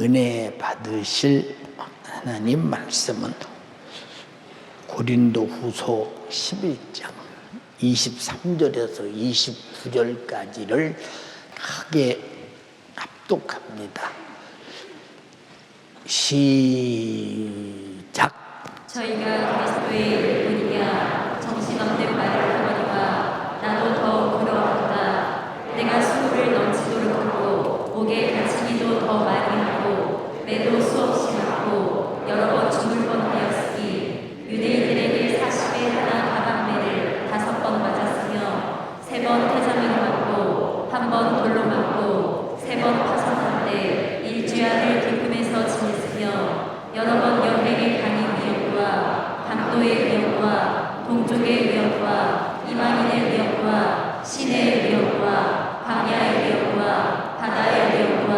은혜 받으실 하나님 말씀은 고린도후서 11장 23절에서 29절까지를 크게 합독합니다. 시작. 저희가 그리스도의 일꾼이냐 정신없는 말을 하거니와 나도 더 그러하다. 내가 수고를 넘치도록 하고 목에 다치기도 더 많이 하고 매도 수없이 받고 여러 번 죽을 뻔하였으니 유대인들에게 40에 하나 가방매를 5번 맞았으며 3번 태장을 맞고 1번 돌로 맞고 3번 파선한데 일주야를 기쁨에서 지냈으며 여러 번 여행의 강이 위협과 강도의 위협과 동족의 위협과 이방인의 위협과 신의 위협과 광야의 위협과 바다의 위협과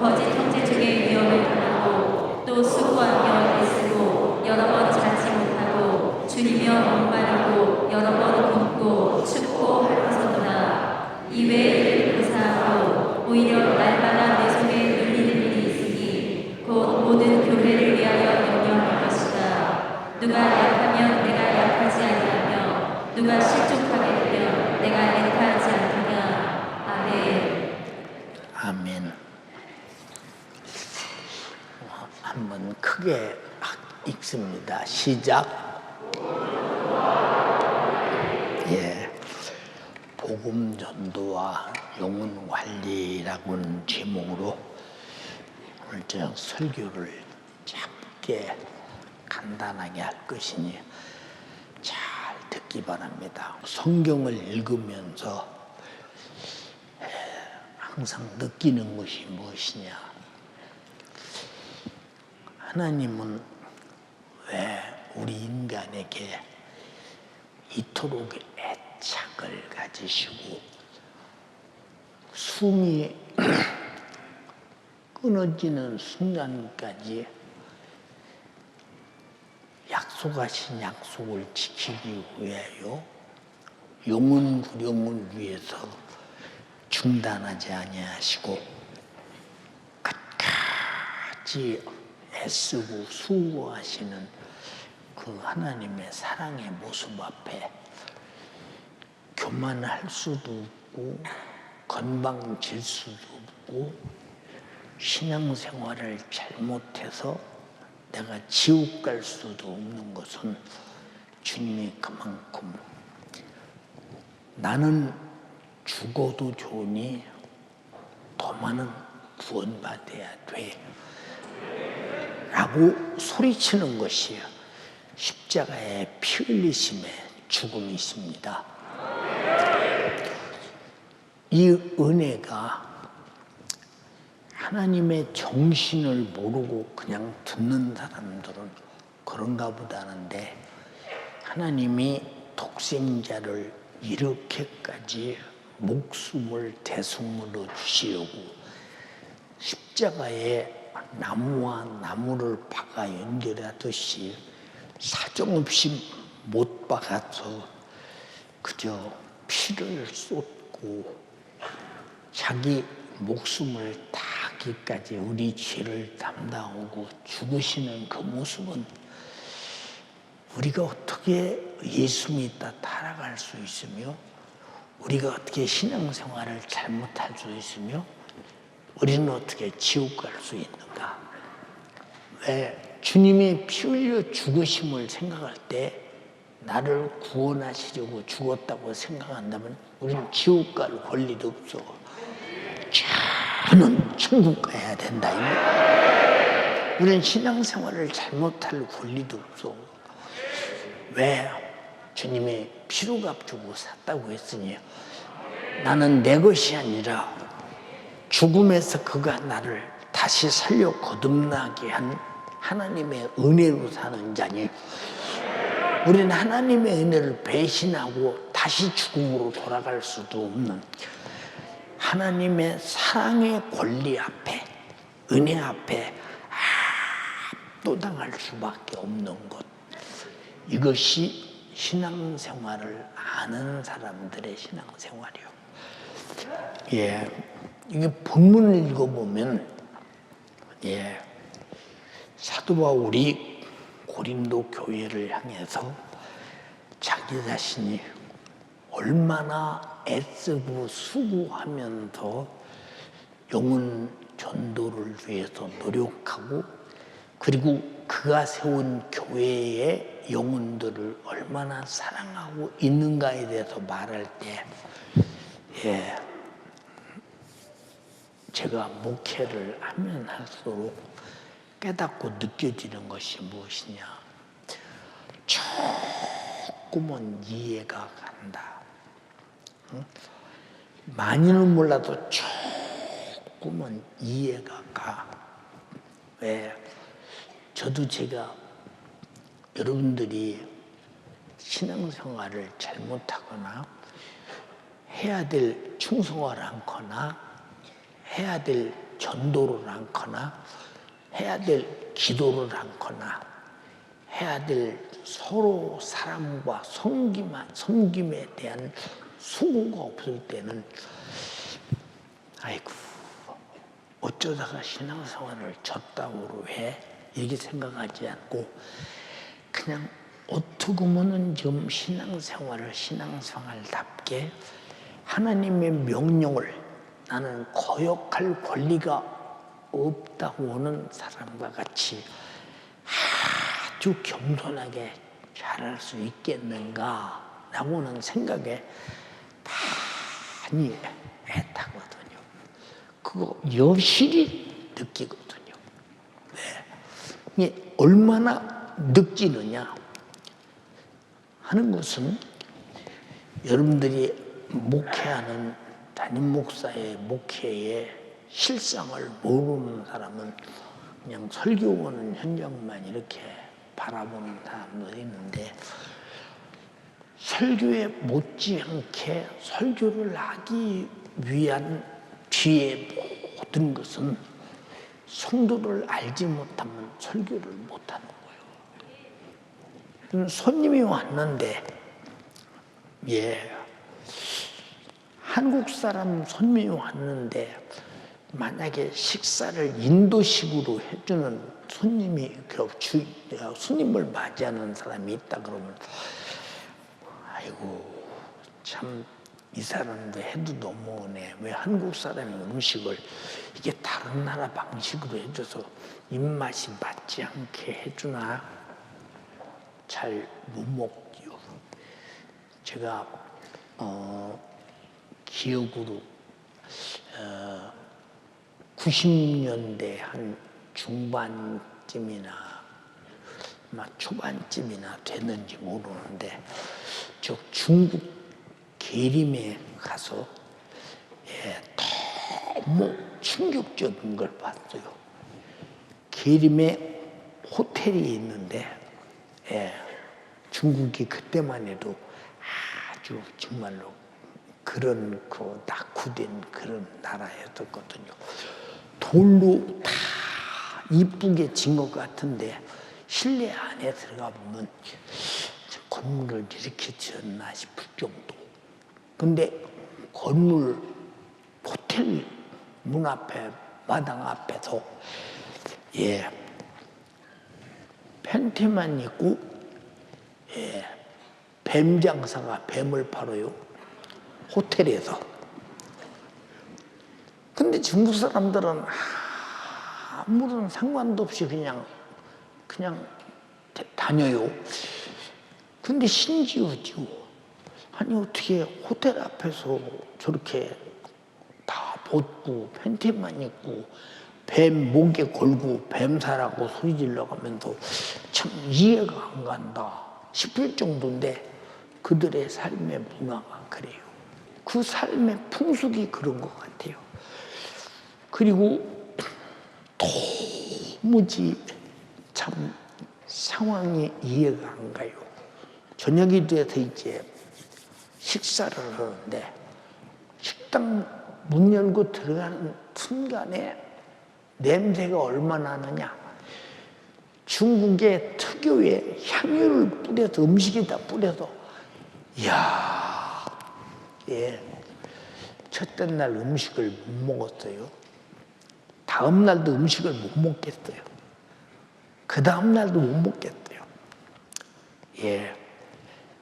거짓 형제중의 위협을 당하고 또 수고하며 애쓰고 여러 번 자지 못하고 줄이며 목마르고 여러 번 굶고 춥고 하면서도나 이외의 일을 감사하고 오히려 날마다 내 속에 눌리는 일이 있으니 곧 모든 교회를 위하여 염려할 것이다. 누가 약하면 내가 약하지 아니하며 누가 실족하게 되면 내가 애타하지 않느냐. 아멘. 아멘. 한번 크게 읽습니다. 시작. 복음 전도와 영혼 관리라고는 제목으로 오늘 저 설교를 짧게 간단하게 할 것이니 잘 듣기 바랍니다. 성경을 읽으면서 항상 느끼는 것이 무엇이냐? 하나님은 왜 우리 인간에게 이토록 애착을 가지시고 숨이 끊어지는 순간까지 약속하신 약속을 지키기 위하여 영혼 구령을 위해서 중단하지 아니하시고 끝까지 애쓰고 수고하시는 그 하나님의 사랑의 모습 앞에 교만할 수도 없고 건방질 수도 없고 신앙생활을 잘못해서 내가 지옥 갈 수도 없는 것은 주님이 그만큼 나는 죽어도 좋으니 더 많은 구원받아야 돼 라고 소리치는 것이 십자가의 피 흘리심의 죽음이십니다. 이 은혜가 하나님의 정신을 모르고 그냥 듣는 사람들은 그런가 보다는데 하나님이 독생자를 이렇게까지 목숨을 대속물로 주시려고 십자가에 나무와 나무를 박아 연결하듯이 사정없이 못 박아서 그저 피를 쏟고 자기 목숨을 다하기까지 우리 죄를 담당하고 죽으시는 그 모습은 우리가 어떻게 예수 믿다 타락할 수 있으며 우리가 어떻게 신앙생활을 잘못할 수 있으며 우리는 어떻게 지옥 갈 수 있는가? 왜 주님이 피 흘려 죽으심을 생각할 때 나를 구원하시려고 죽었다고 생각한다면 우리는 지옥 갈 권리도 없어. 저는 천국 가야 된다. 우리는 신앙생활을 잘못할 권리도 없어. 왜? 주님이 피로 값주고 샀다고 했으니 나는 내 것이 아니라 죽음에서 그가 나를 다시 살려 거듭나게 한 하나님의 은혜로 사는 자니 우리는 하나님의 은혜를 배신하고 다시 죽음으로 돌아갈 수도 없는 하나님의 사랑의 권리 앞에 은혜 앞에 압도당할 수밖에 없는 것. 이것이 신앙생활을 아는 사람들의 신앙생활이요. 이게 본문을 읽어보면 예, 사도 바울이 고린도 교회를 향해서 자기 자신이 얼마나 애쓰고 수고하면서 영혼 전도를 위해서 노력하고 그리고 그가 세운 교회의 영혼들을 얼마나 사랑하고 있는가에 대해서 말할 때 예, 제가 목회를 하면 할수록 깨닫고 느껴지는 것이 무엇이냐. 조금은 이해가 간다. 응? 많이는 몰라도 조금은 이해가 가. 왜? 저도 제가 여러분들이 신앙생활을 잘못하거나 해야 될 충성을 않거나 해야 될 전도를 않거나 해야 될 기도를 않거나 해야 될 서로 사람과 섬김에 대한 수고가 없을 때는 아이고 어쩌다가 신앙생활을 졌다고 해 이렇게 생각하지 않고 그냥 어떻게 보면 좀 신앙생활답게 하나님의 명령을 나는 거역할 권리가 없다고 하는 사람과 같이 아주 겸손하게 잘할 수 있겠는가 라고는 생각에 많이 애타거든요. 그거 여실히 느끼거든요. 네. 이게 얼마나 느끼느냐 하는 것은 여러분들이 목회하는 담임 목사의 목회의 실상을 모르는 사람은 그냥 설교하는 현장만 이렇게 바라보는 사람도 있는데 설교에 못지않게 설교를 하기 위한 뒤에 모든 것은 성도를 알지 못하면 설교를 못하는 거예요. 손님이 왔는데 예, 한국 사람 손님이 왔는데 만약에 식사를 인도식으로 해주는 손님을 맞이하는 사람이 있다 그러면 아이고 참 이 사람도 해도 너무하네. 왜 한국 사람이 음식을 이게 다른 나라 방식으로 해줘서 입맛이 맞지 않게 해주나 잘 못 먹지요. 제가 기억으로 90년대 한 중반쯤이나 초반쯤이나 됐는지 모르는데 저 중국 계림에 가서 너무 충격적인 걸 봤어요. 계림에 호텔이 있는데 중국이 그때만 해도 아주 정말로 그런 낙후된 그런 나라였었거든요. 돌로 다 이쁘게 진 것 같은데 실내 안에 들어가 보면 건물을 이렇게 지었나 싶을 정도. 근데 건물 호텔 문 앞에 마당 앞에서 팬티만 입고 뱀 장사가 뱀을 팔아요. 호텔에서. 근데 중국 사람들은 아무런 상관도 없이 그냥 다녀요. 근데 신기하죠. 아니 어떻게 호텔 앞에서 저렇게 다 벗고 팬티만 입고 뱀 목에 걸고 뱀사라고 소리 질러가면서 참 이해가 안 간다 싶을 정도인데 그들의 삶의 문화가 그래요. 그 삶의 풍속이 그런 것 같아요. 그리고 도무지 참 상황이 이해가 안 가요. 저녁이 돼서 이제 식사를 하는데 식당 문 열고 들어가는 순간에 냄새가 얼마나 나느냐. 중국의 특유의 향유를 뿌려서 음식에다 뿌려서 이야 첫째 날 음식을 못 먹었어요. 다 다음 날도 음식을 못 먹겠어요. 그 다음 날도 못 먹겠어요. 예,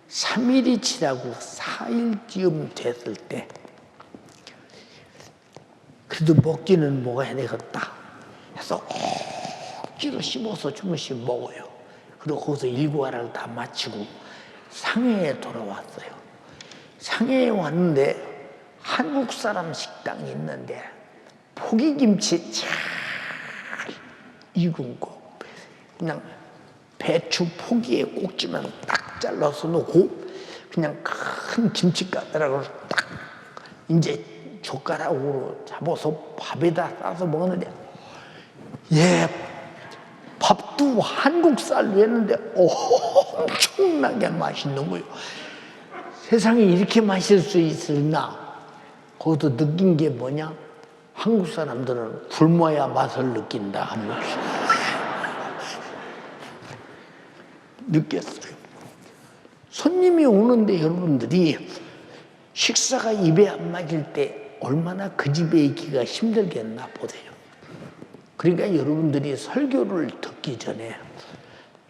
3일이 지나고 4일쯤 됐을 때 그래도 먹기는 먹어야 되겠다 해서 억지로 씹어서 조금씩 먹어요. 그리고 거기서 일과를 다 마치고 상해에 돌아왔어요. 상해에 왔는데 한국 사람 식당이 있는데 포기김치 잘 익은 거 그냥 배추 포기에 꼭지만 딱 잘라서 놓고 그냥 큰 김치가루를 딱 이제 젓가락으로 잡아서 밥에다 싸서 먹었는데 예, 밥도 한국 쌀로 했는데 엄청나게 맛있는 거예요. 세상에 이렇게 맛있을 수 있으나 거기서 느낀 게 뭐냐? 한국 사람들은 굶어야 맛을 느낀다 하는 걸 느꼈어요. 손님이 오는데 여러분들이 식사가 입에 안 맞을 때 얼마나 그 집에 있기가 힘들겠나 보세요. 그러니까 여러분들이 설교를 듣기 전에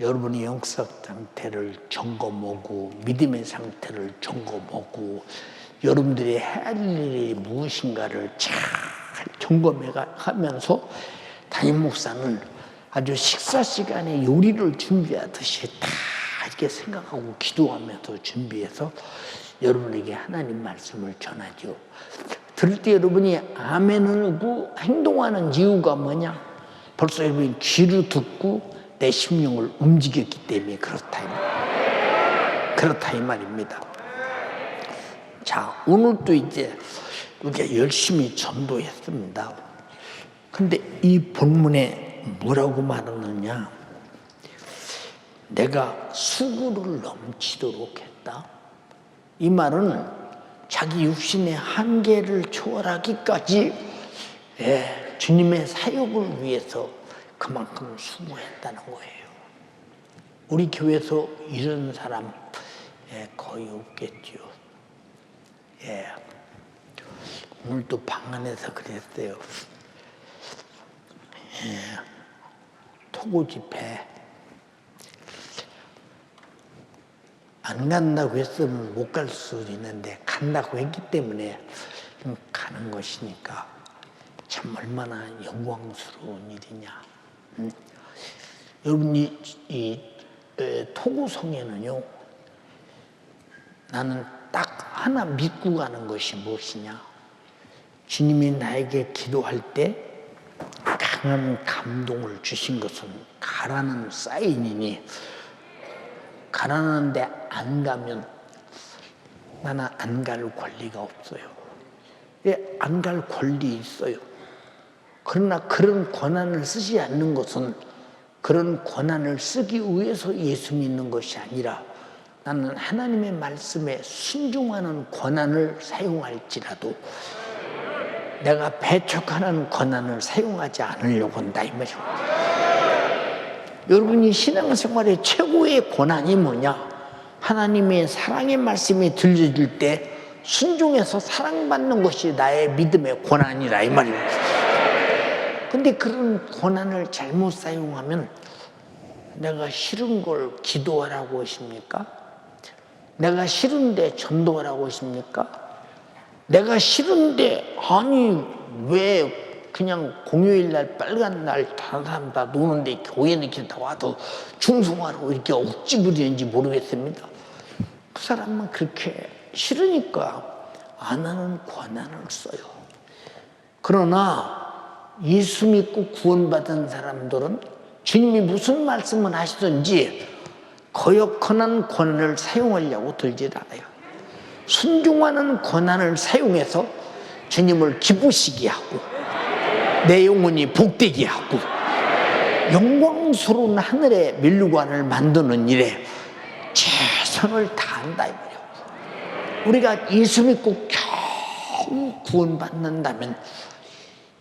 여러분의 영적 상태를 점검하고 믿음의 상태를 점검하고 여러분들이 할 일이 무엇인가를 잘 점검하면서 담임 목사는 아주 식사 시간에 요리를 준비하듯이 다 이렇게 생각하고 기도하면서 준비해서 여러분에게 하나님 말씀을 전하죠. 들을 때 여러분이 아멘을 하고 행동하는 이유가 뭐냐? 벌써 여러분이 귀로 듣고 내 심령을 움직였기 때문에 그렇다 이 말입니다. 자, 오늘도 이제 우리가 열심히 전도했습니다. 근데 이 본문에 뭐라고 말하느냐? 내가 수고를 넘치도록 했다. 이 말은 자기 육신의 한계를 초월하기까지 주님의 사역을 위해서 그만큼 수고했다는 거예요. 우리 교회에서 이런 사람 거의 없겠죠. 오늘도 방 안에서 그랬어요. 토고 집회 안 간다고 했으면 못 갈 수 있는데 간다고 했기 때문에 가는 것이니까 참 얼마나 영광스러운 일이냐. 여러분 이 토고성에는요, 나는 딱 하나 믿고 가는 것이 무엇이냐? 주님이 나에게 기도할 때 강한 감동을 주신 것은 가라는 사인이니 가라는데 안 가면 나는 안 갈 권리가 없어요. 안 갈 권리 있어요. 그러나 그런 권한을 쓰지 않는 것은 그런 권한을 쓰기 위해서 예수 믿는 것이 아니라 나는 하나님의 말씀에 순종하는 권한을 사용할지라도 내가 배척하는 권한을 사용하지 않으려고 한다 이 말입니다. 여러분이 신앙생활의 최고의 권한이 뭐냐? 하나님의 사랑의 말씀이 들려줄 때 순종해서 사랑받는 것이 나의 믿음의 권한이라 이 말입니다. 근데 그런 권한을 잘못 사용하면 내가 싫은 걸 기도하라고 하십니까? 내가 싫은데 전도하라고 하십니까? 내가 싫은데 아니 왜 그냥 공휴일 날 빨간 날 다른 사람 다 노는데 교회는 이렇게 다 와서 충성하라고 이렇게 억지 부리는지 모르겠습니다. 그 사람은 그렇게 싫으니까 안 하는 권한을 써요. 그러나 예수 믿고 구원받은 사람들은 주님이 무슨 말씀을 하시든지 거역하는 권한을 사용하려고 들지 않아요. 순종하는 권한을 사용해서 주님을 기쁘시게 하고 내 영혼이 복되게 하고 영광스러운 하늘의 면류관을 만드는 일에 최선을 다한다 이 말이에요. 우리가 예수 믿고 겨우 구원받는다면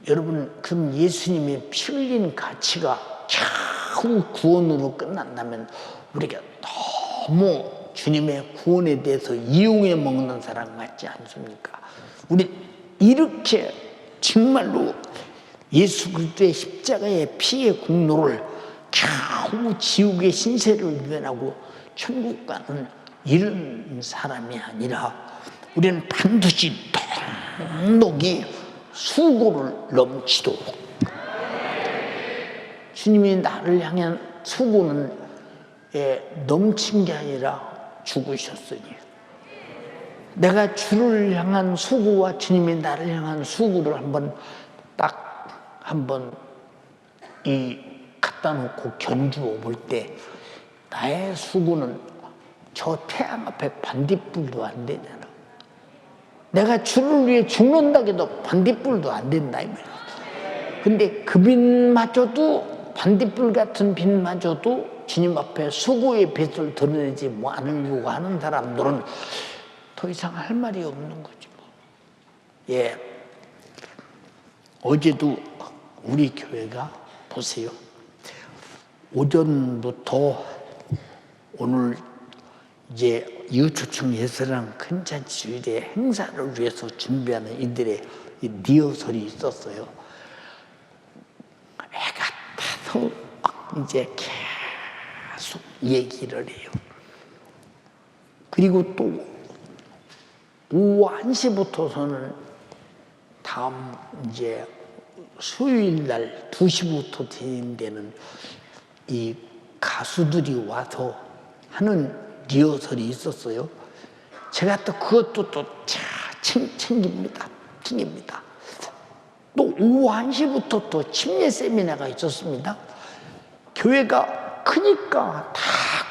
여러분 그럼 예수님의 피 흘린 가치가 겨우 구원으로 끝난다면 우리가 너무 주님의 구원에 대해서 이용해 먹는 사람 같지 않습니까? 우리 이렇게 정말로 예수 그리스도의 십자가의 피의 공로를 겨우 지옥의 신세를 면하고 천국 가는 이런 사람이 아니라 우리는 반드시 넉넉히 수고를 넘치도록, 주님이 나를 향한 수고는 넘친 게 아니라 죽으셨으니, 내가 주를 향한 수고와 주님이 나를 향한 수고를 한번 갖다 놓고 견주어 볼 때, 나의 수고는 저 태양 앞에 반딧불도 안 되잖아. 내가 주를 위해 죽는다 해도 반딧불도 안 된다 이 말이야. 근데 그 빛마저도, 반딧불 같은 빛마저도 주님 앞에 수고의 빛을 드러내지 않으려고 하는 사람들은 더 이상 할 말이 없는 거지 뭐. 예, 어제도 우리 교회가 보세요. 오전부터 오늘 이제 이웃초청 예술랑 큰 잔치주일의 행사를 위해서 준비하는 이들의 리허설이 있었어요. 애가 타서 이제 계속 얘기를 해요. 그리고 또 오후 1시부터서는 다음 이제 수요일 날 2시부터 진행되는 이 가수들이 와서 하는 리허설이 있었어요. 제가 또 그것도 또 챙깁니다. 또 오후 1시부터 또 침례 세미나가 있었습니다. 교회가 크니까 다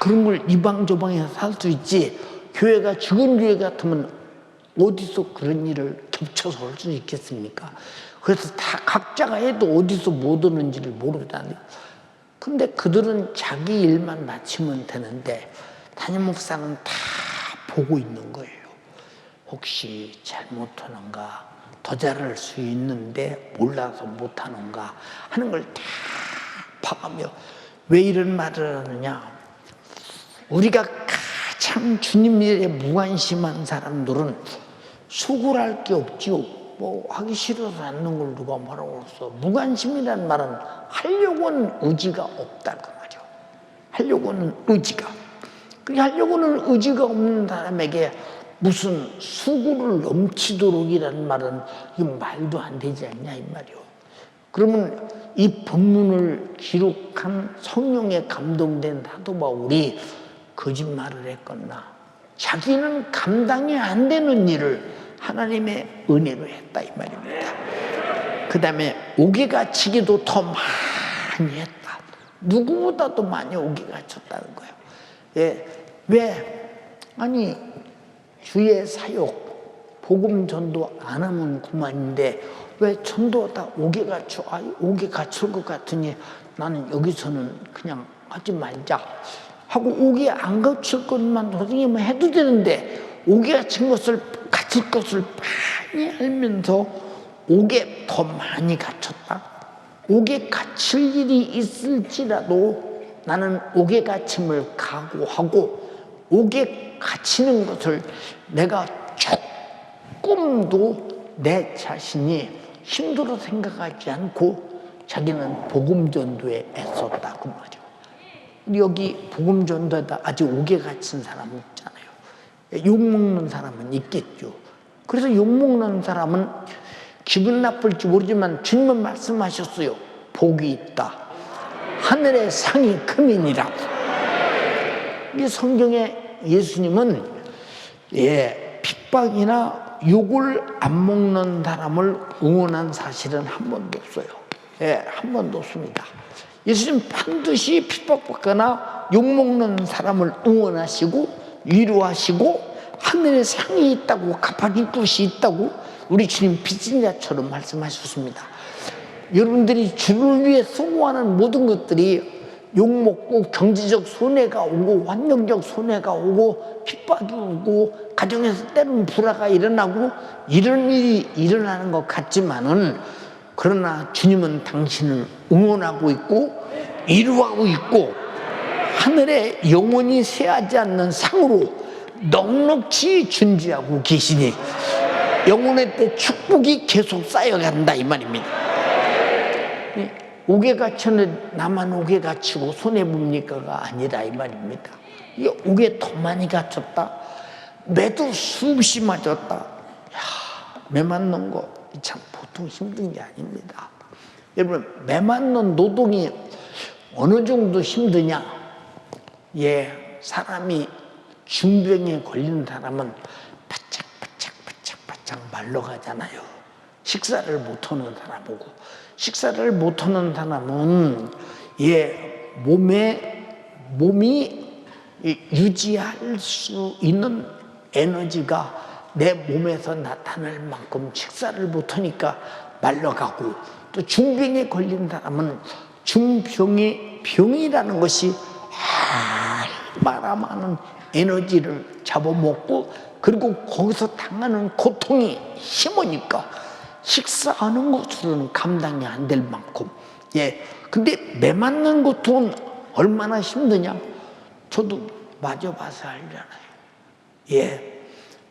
그런 걸 이방저방에서 할 수 있지, 교회가 죽은 교회 같으면 어디서 그런 일을 겹쳐서 할 수 있겠습니까? 그래서 다 각자가 해도 어디서 못 오는지를 모르다니. 근데 그들은 자기 일만 마치면 되는데 담임 목사는 다 보고 있는 거예요. 혹시 잘못하는가, 더 잘할 수 있는데 몰라서 못하는가 하는 걸 다 봐가며, 왜 이런 말을 하느냐, 우리가 가장 주님 일에 무관심한 사람들은 수고를 할 게 없지요. 뭐 하기 싫어서 않는 걸 누가 뭐라고 했어. 무관심이란 말은 하려고는 의지가 없다 그 말이요. 하려고는 의지가. 하려고는 의지가 없는 사람에게 무슨 수고를 넘치도록이라는 말은 이건 말도 안 되지 않냐 이 말이요. 그러면 이 본문을 기록한 성령에 감동된 사도 바울이 거짓말을 했거나 자기는 감당이 안 되는 일을 하나님의 은혜로 했다 이 말입니다. 그 다음에 옥에갇히기도 더 많이 했다. 누구보다도 많이 옥에갇혔다는 거예요. 예, 왜? 아니 주의 사역, 복음 전도 안 하면 그만인데 왜 전도하다 옥에 갇혀? 옥에 갇힐 것 같으니 나는 여기서는 그냥 하지 말자 하고 옥에 안 갇힐 것만 선생님은 해도 되는데 옥에 갇힐 것을 많이 알면서 옥에 더 많이 갇혔다. 옥에 갇힐 일이 있을지라도 나는 옥에 갇힘을 각오하고 옥에 갇히는 것을 내가 조금도 내 자신이 힘들어 생각하지 않고 자기는 복음 전도에 애썼다 그 말이요. 여기 복음 전도에다 아직 옥에 갇힌 사람은 있잖아요. 욕먹는 사람은 있겠죠. 그래서 욕먹는 사람은 기분 나쁠지 모르지만 주님은 말씀하셨어요. 복이 있다. 하늘의 상이 크민이라. 이 성경에 예수님은 핍박이나 욕을 안 먹는 사람을 응원한 사실은 한 번도 없어요. 한 번도 없습니다. 예수님 반드시 핍박받거나 욕먹는 사람을 응원하시고 위로하시고 하늘에 상이 있다고 갚아줄 것이 있다고 우리 주님 빚진 자처럼 말씀하셨습니다. 여러분들이 주를 위해 수고하는 모든 것들이 욕먹고 경제적 손해가 오고 환경적 손해가 오고 핍박이 오고 가정에서 때로는 불화가 일어나고 이런 일이 일어나는 것 같지만은 그러나 주님은 당신을 응원하고 있고 위로하고 있고 하늘에 영원히 쇠하지 않는 상으로 넉넉히 준비하고 계시니 영혼의 때 축복이 계속 쌓여간다 이 말입니다. 옥에 갇혀는 나만 옥에 갇히고 손해봅니까가 아니라 이 말입니다. 이게 옥에 더 많이 갇혔다. 매도 수없이 맞았다. 야, 매 맞는 거 참 보통 힘든 게 아닙니다. 여러분, 매 맞는 노동이 어느 정도 힘드냐? 예, 사람이 중병에 걸리는 사람은 바짝 말라가잖아요. 식사를 못하는 사람이고, 식사를 못하는 사람은 예, 몸이 유지할 수 있는 에너지가 내 몸에서 나타날 만큼 식사를 못하니까 말라가고, 또 중병에 걸린 사람은 병이라는 것이 얼마나 많은 에너지를 잡아먹고, 그리고 거기서 당하는 고통이 심으니까 식사하는 것으로는 감당이 안 될 만큼. 예, 근데 매 맞는 고통은 얼마나 힘드냐? 저도 맞아봐서 알잖아요. 예,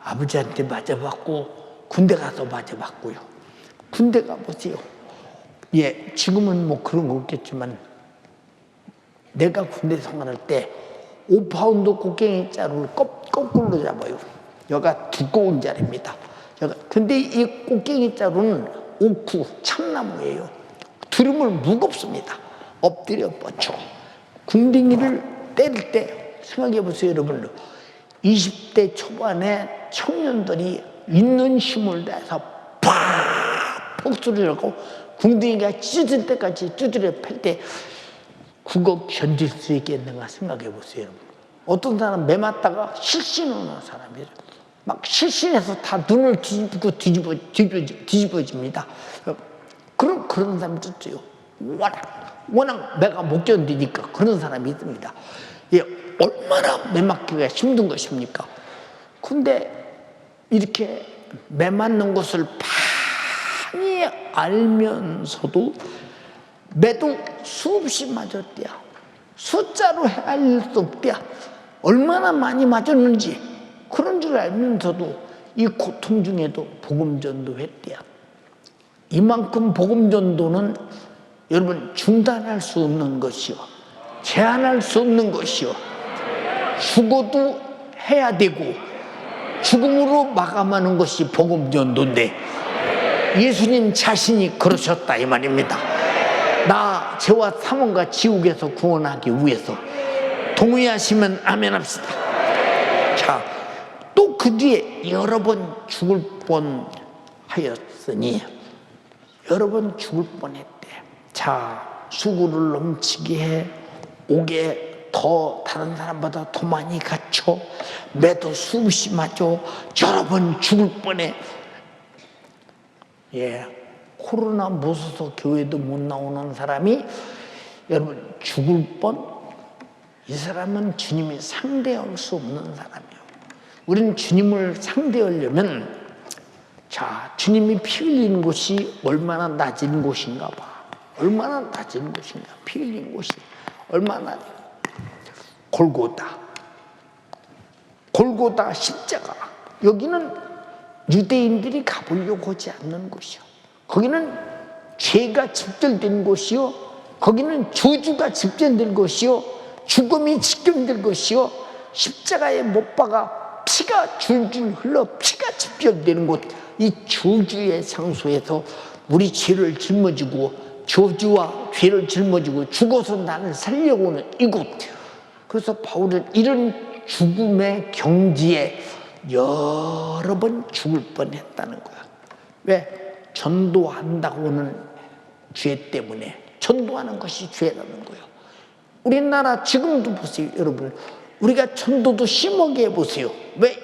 아버지한테 맞아봤고 군대 가서 맞아봤고요. 군대 가보세요. 예, 지금은 뭐 그런 거 없겠지만 내가 군대 생활할 때 5파운드 곡괭이 자루를 거꾸로 잡아요. 여기가 두꺼운 자리입니다. 근데 이 곡괭이 자루는 옥후, 참나무예요. 들으면 무겁습니다. 엎드려 뻗쳐. 궁둥이를 때릴 때 생각해 보세요, 여러분. 20대 초반에 청년들이 있는 힘을 내서 팍 폭소리를 하고 궁둥이가 찢어질 때까지 두드려 팰 때 그거 견딜 수 있겠는가 생각해 보세요, 여러분. 어떤 사람 매 맞다가 실신하는 사람이에요. 막 실신해서 다 눈을 뒤집어집니다. 그런 사람도 있어요. 워낙 매가 못 견디니까 그런 사람이 있습니다. 예, 얼마나 매 맞기가 힘든 것입니까? 근데 이렇게 매 맞는 것을 많이 알면서도 매도 수없이 맞았대야. 숫자로 헤아릴 수 없대야. 얼마나 많이 맞았는지 그런 줄 알면서도 이 고통 중에도 복음 전도했대야. 이만큼 복음 전도는 여러분 중단할 수 없는 것이요, 제한할 수 없는 것이요, 죽어도 해야 되고 죽음으로 마감하는 것이 복음 전도인데 예수님 자신이 그러셨다 이 말입니다. 나 죄와 사망과 지옥에서 구원하기 위해서. 동의하시면 아멘 합시다. 자, 또 그 뒤에 여러 번 죽을 뻔 하였으니, 여러 번 죽을 뻔했대. 자, 수고를 넘치게 해. 옥에 더 다른 사람보다 더 많이 갇혀. 매도 수없이 맞아. 여러 번 죽을 뻔해. 예, 코로나 무서워서 교회도 못 나오는 사람이 여러분 죽을 뻔? 이 사람은 주님이 상대할 수 없는 사람이에요. 우리는 주님을 상대하려면, 자, 주님이 피 흘린 곳이 얼마나 낮은 곳인가 봐. 얼마나 낮은 곳인가. 피 흘린 곳이 얼마나. 골고다 십자가. 여기는 유대인들이 가보려고 하지 않는 곳이요. 거기는 죄가 집결된 곳이요. 거기는 저주가 집결된 곳이요. 죽음이 집결된 곳이요. 십자가에 못 박아 피가 줄줄 흘러 피가 집결되는 곳. 이 저주의 장소에서 우리 죄를 짊어지고 저주와 죄를 짊어지고 죽어서 나를 살려고 하는 이곳. 그래서 바울은 이런 죽음의 경지에 여러 번 죽을 뻔했다는 거야. 왜? 전도한다고 하는 죄 때문에. 전도하는 것이 죄라는 거예요. 우리나라 지금도 보세요, 여러분. 우리가 전도도 심하게 해보세요. 왜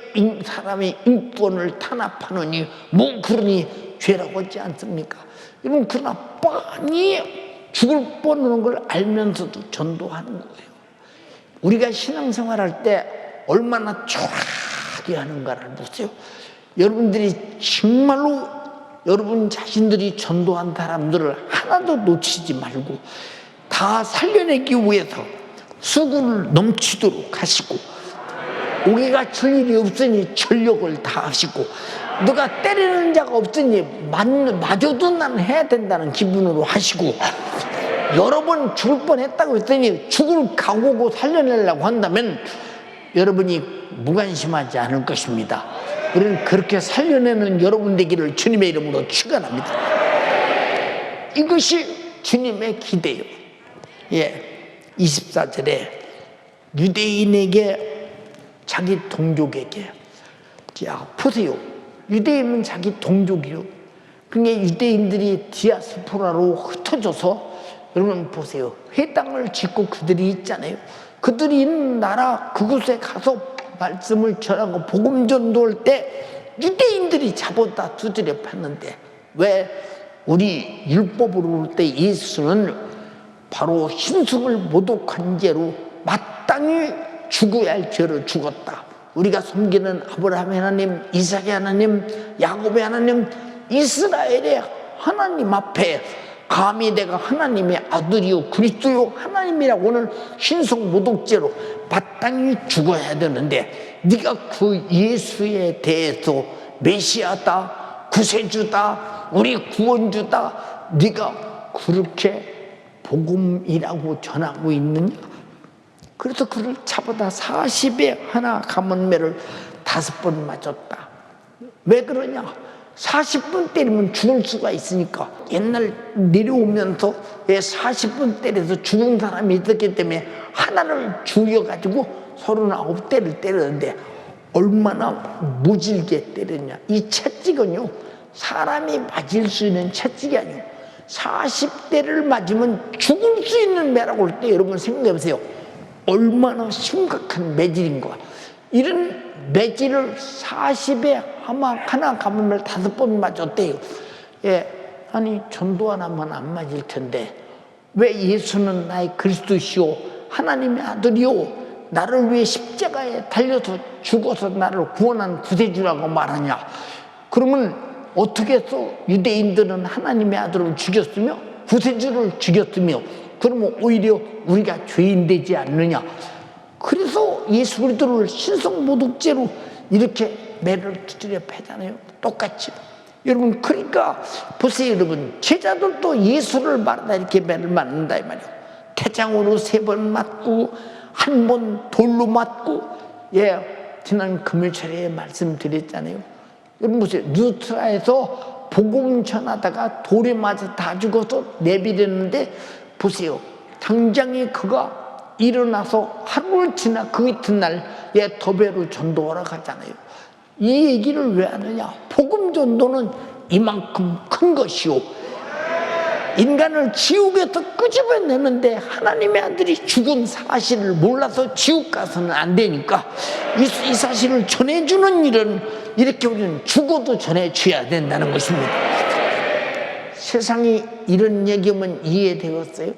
사람의 인권을 탄압하느니 뭐 그러니 죄라고 하지 않습니까? 여러분, 그러나 뻔히 죽을 뻔하는 걸 알면서도 전도하는 거예요. 우리가 신앙생활할 때 얼마나 초라하게 하는가를 보세요. 여러분들이 정말로 여러분 자신들이 전도한 사람들을 하나도 놓치지 말고 다 살려내기 위해서 수고를 넘치도록 하시고, 옥에 갇힐 일이 없으니 전력을 다하시고 누가 때리는 자가 없으니 마저도 나는 해야 된다는 기분으로 하시고, 여러 번 죽을 뻔했다고 했더니 죽을 각오고 살려내려고 한다면 여러분이 무관심하지 않을 것입니다. 우리는 그렇게 살려내는 여러분 되기를 주님의 이름으로 축원합니다. 이것이 주님의 기대요. 24절에 유대인에게, 자기 동족에게, 자 보세요. 유대인은 자기 동족이요. 그게 유대인들이 디아스포라로 흩어져서, 여러분 보세요. 회당을 짓고 그들이 있잖아요. 그들이 있는 나라 그곳에 가서 말씀을 전하고 복음 전도할 때 유대인들이 잡아다 두드려 팼는데, 왜 우리 율법으로 볼 때 예수는 바로 hin승을 모독한 죄로 마땅히 죽어야 할 죄를 죽었다. 우리가 섬기는 아브라함의 하나님, 이삭의 하나님, 야곱의 하나님, 이스라엘의 하나님 앞에 감히 내가 하나님의 아들이요 그리스도요 하나님이라고는 hin승 모독죄로 마땅히 죽어야 되는데, 네가 그 예수에 대해서 메시아다, 구세주다, 우리 구원주다, 네가 그렇게 복음이라고 전하고 있느냐? 그래서 그를 잡아다 40에 하나 가문매를 5번 맞았다. 왜 그러냐? 40번 때리면 죽을 수가 있으니까. 옛날 내려오면서 40번 때려서 죽은 사람이 있었기 때문에 하나를 죽여가지고 39대를 때렸는데, 얼마나 무질게 때렸냐. 이 채찍은요, 사람이 맞을 수 있는 채찍이 아니에요. 40대를 맞으면 죽을 수 있는 매라고 할 때 여러분 생각해 보세요. 얼마나 심각한 매질인가. 이런 매질을 40에 하나 가문을 5번 맞았대요. 아니 전도 하나만 안 맞을 텐데 왜 예수는 나의 그리스도시오 하나님의 아들이요 나를 위해 십자가에 달려서 죽어서 나를 구원한 구세주라고 말하냐? 그러면 어떻게 해서 유대인들은 하나님의 아들을 죽였으며 구세주를 죽였으며, 그러면 오히려 우리가 죄인 되지 않느냐? 그래서 예수 그리스도를 hin승 모독죄로 이렇게 매를 두드려 패잖아요. 똑같이. 여러분, 그러니까 보세요. 여러분, 제자들도 예수를 말하다 이렇게 매를 맞는다 이 말이에요. 태장으로 3번 맞고 1번 돌로 맞고. 지난 금요일에 말씀드렸잖아요. 여러분 보세요. 뉴트라에서 복음 전하다가 돌에 맞아 다 죽어서 내비렸는데, 보세요. 당장에 그가 일어나서 하루를 지나 그 이튿날 더베로 전도하러 가잖아요. 이 얘기를 왜 하느냐? 복음 전도는 이만큼 큰 것이요, 인간을 지옥에서 끄집어내는데 하나님의 아들이 죽은 사실을 몰라서 지옥 가서는 안 되니까 이 사실을 전해주는 일은 이렇게 우리는 죽어도 전해줘야 된다는 것입니다. 세상이 이런 얘기하면 이해되겠어요?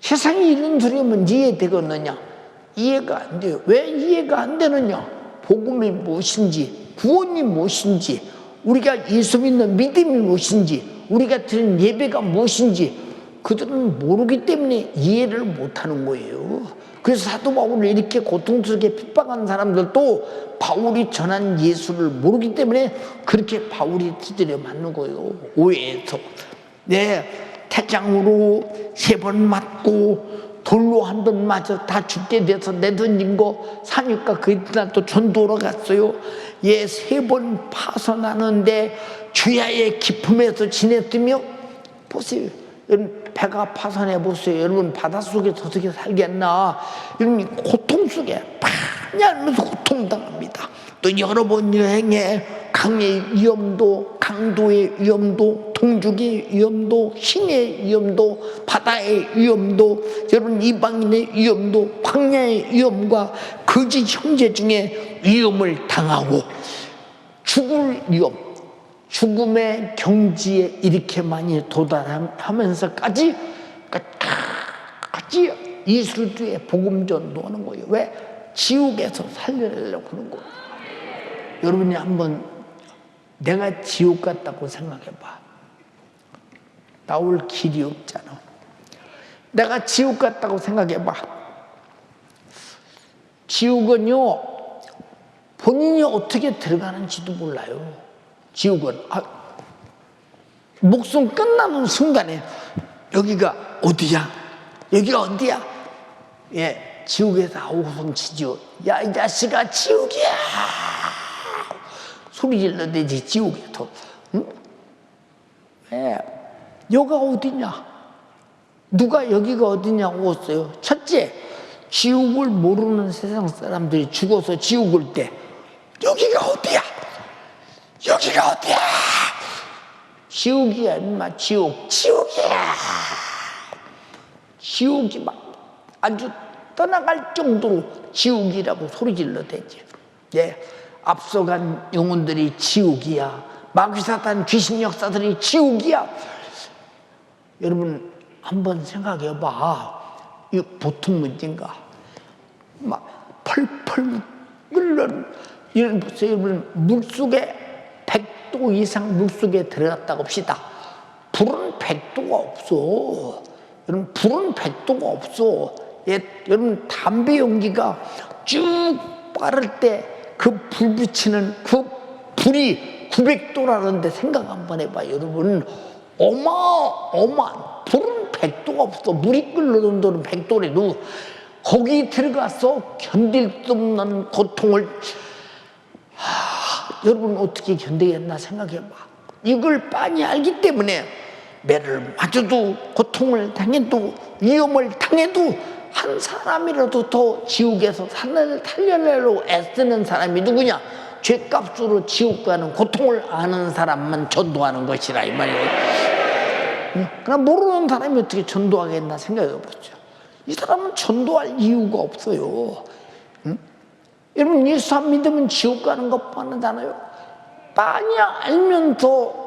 세상이 이런 소리 하면 이해되겠느냐? 이해가 안 돼요. 왜 이해가 안 되느냐? 복음이 무엇인지, 구원이 무엇인지, 우리가 예수 믿는 믿음이 무엇인지, 우리가 드리는 예배가 무엇인지 그들은 모르기 때문에 이해를 못하는 거예요. 그래서 사도 바울을 이렇게 고통스럽게 핍박한 사람들도 바울이 전한 예수를 모르기 때문에 그렇게 바울이 두드려 맞는 거예요. 오해해서. 태장으로 3번 맞고 돌로 1번 맞아 다 죽게 돼서 내던진 거 사니까 그 이튿날 또 전도로 갔어요. 3번 파선하는데 주야의 기품에서 지냈으며, 보세요. 여러분 배가 파선해 보세요. 여러분 바닷속에서 어떻게 살겠나? 여러분 고통 속에 많이 알면서 고통당합니다. 또 여러 번 여행에 강의 위험도, 강도의 위험도, 동족의 위험도, 신의 위험도, 바다의 위험도, 여러분 이방인의 위험도, 광야의 위험과 거짓 형제 중에 위험을 당하고 죽을 위험, 죽음의 경지에 이렇게 많이 도달하면서까지 예수 그리스도의 복음 전도하는 거예요. 왜? 지옥에서 살려내려고 하는 거예요. 여러분이 한번 내가 지옥 갔다고 생각해봐. 나올 길이 없잖아. 내가 지옥 갔다고 생각해봐. 지옥은요, 본인이 어떻게 들어가는지도 몰라요. 지옥은 목숨 끝나는 순간에 여기가 어디야? 여기가 어디야? 예, 지옥에서 아우성 치죠. 야, 이 자식아, 지옥이야! 소리 질러대지, 지옥에서. 응? 예, 여기가 어디냐? 누가 여기가 어디냐고 했어요. 첫째, 지옥을 모르는 세상 사람들이 죽어서 지옥 올 때 여기가 어디야? 여기가 어디야? 지옥이야, 인마, 지옥. 지옥이야! 지옥이 막 아주 떠나갈 정도로 지옥이라고 소리 질러대지. 예, 앞서간 영혼들이 지옥이야. 마귀사탄 귀신 역사들이 지옥이야. 여러분 한번 생각해봐. 이거 보통 문제인가? 막 펄펄 끓는 이런 보세요. 여러분 물속에 100도 이상 물속에 들어갔다고 합시다. 불은 100도가 없어. 여러분 불은 100도가 없어. 예, 여러분 담배 연기가 쭉 빠를 때 그 불 붙이는 그 불이 900도라는데 생각 한번 해봐. 여러분 어마어마한 불은 100도가 없어. 물이 끓는 온도는 100도래도 거기 들어가서 견딜 수 없는 고통을 여러분 어떻게 견디겠나 생각해봐. 이걸 빤히 알기 때문에 매를 맞아도 고통을 당해도 위험을 당해도 한 사람이라도 더 지옥에서 살려내려고 애쓰는 사람이 누구냐? 죄값으로 지옥 가는 고통을 아는 사람만 전도하는 것이라 이 말이에요. 그럼 모르는 사람이 어떻게 전도하겠나 생각해보죠. 이 사람은 전도할 이유가 없어요. 여러분 예수 안 믿으면 지옥 가는 것만은 알아요? 빤히 알면서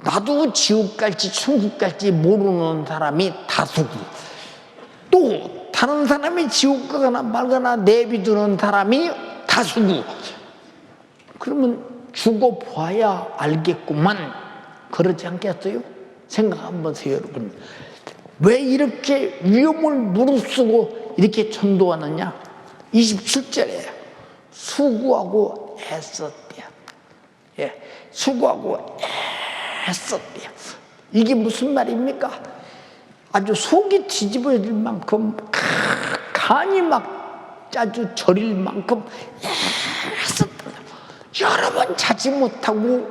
나도 지옥 갈지 천국 갈지 모르는 사람이 다수고 또 다른 사람이 지옥 가거나 말거나 내비두는 사람이 다수고 그러면 죽어봐야 알겠구만. 그러지 않겠어요? 생각 한번 해요, 여러분. 왜 이렇게 위험을 무릅쓰고 이렇게 전도하느냐? 27절에 수고하고 애썼대요. 예, 수고하고 애썼대요. 이게 무슨 말입니까? 아주 속이 뒤집어질 만큼 간이 막 아주 저릴 만큼 애썼다. 여러 번 자지 못하고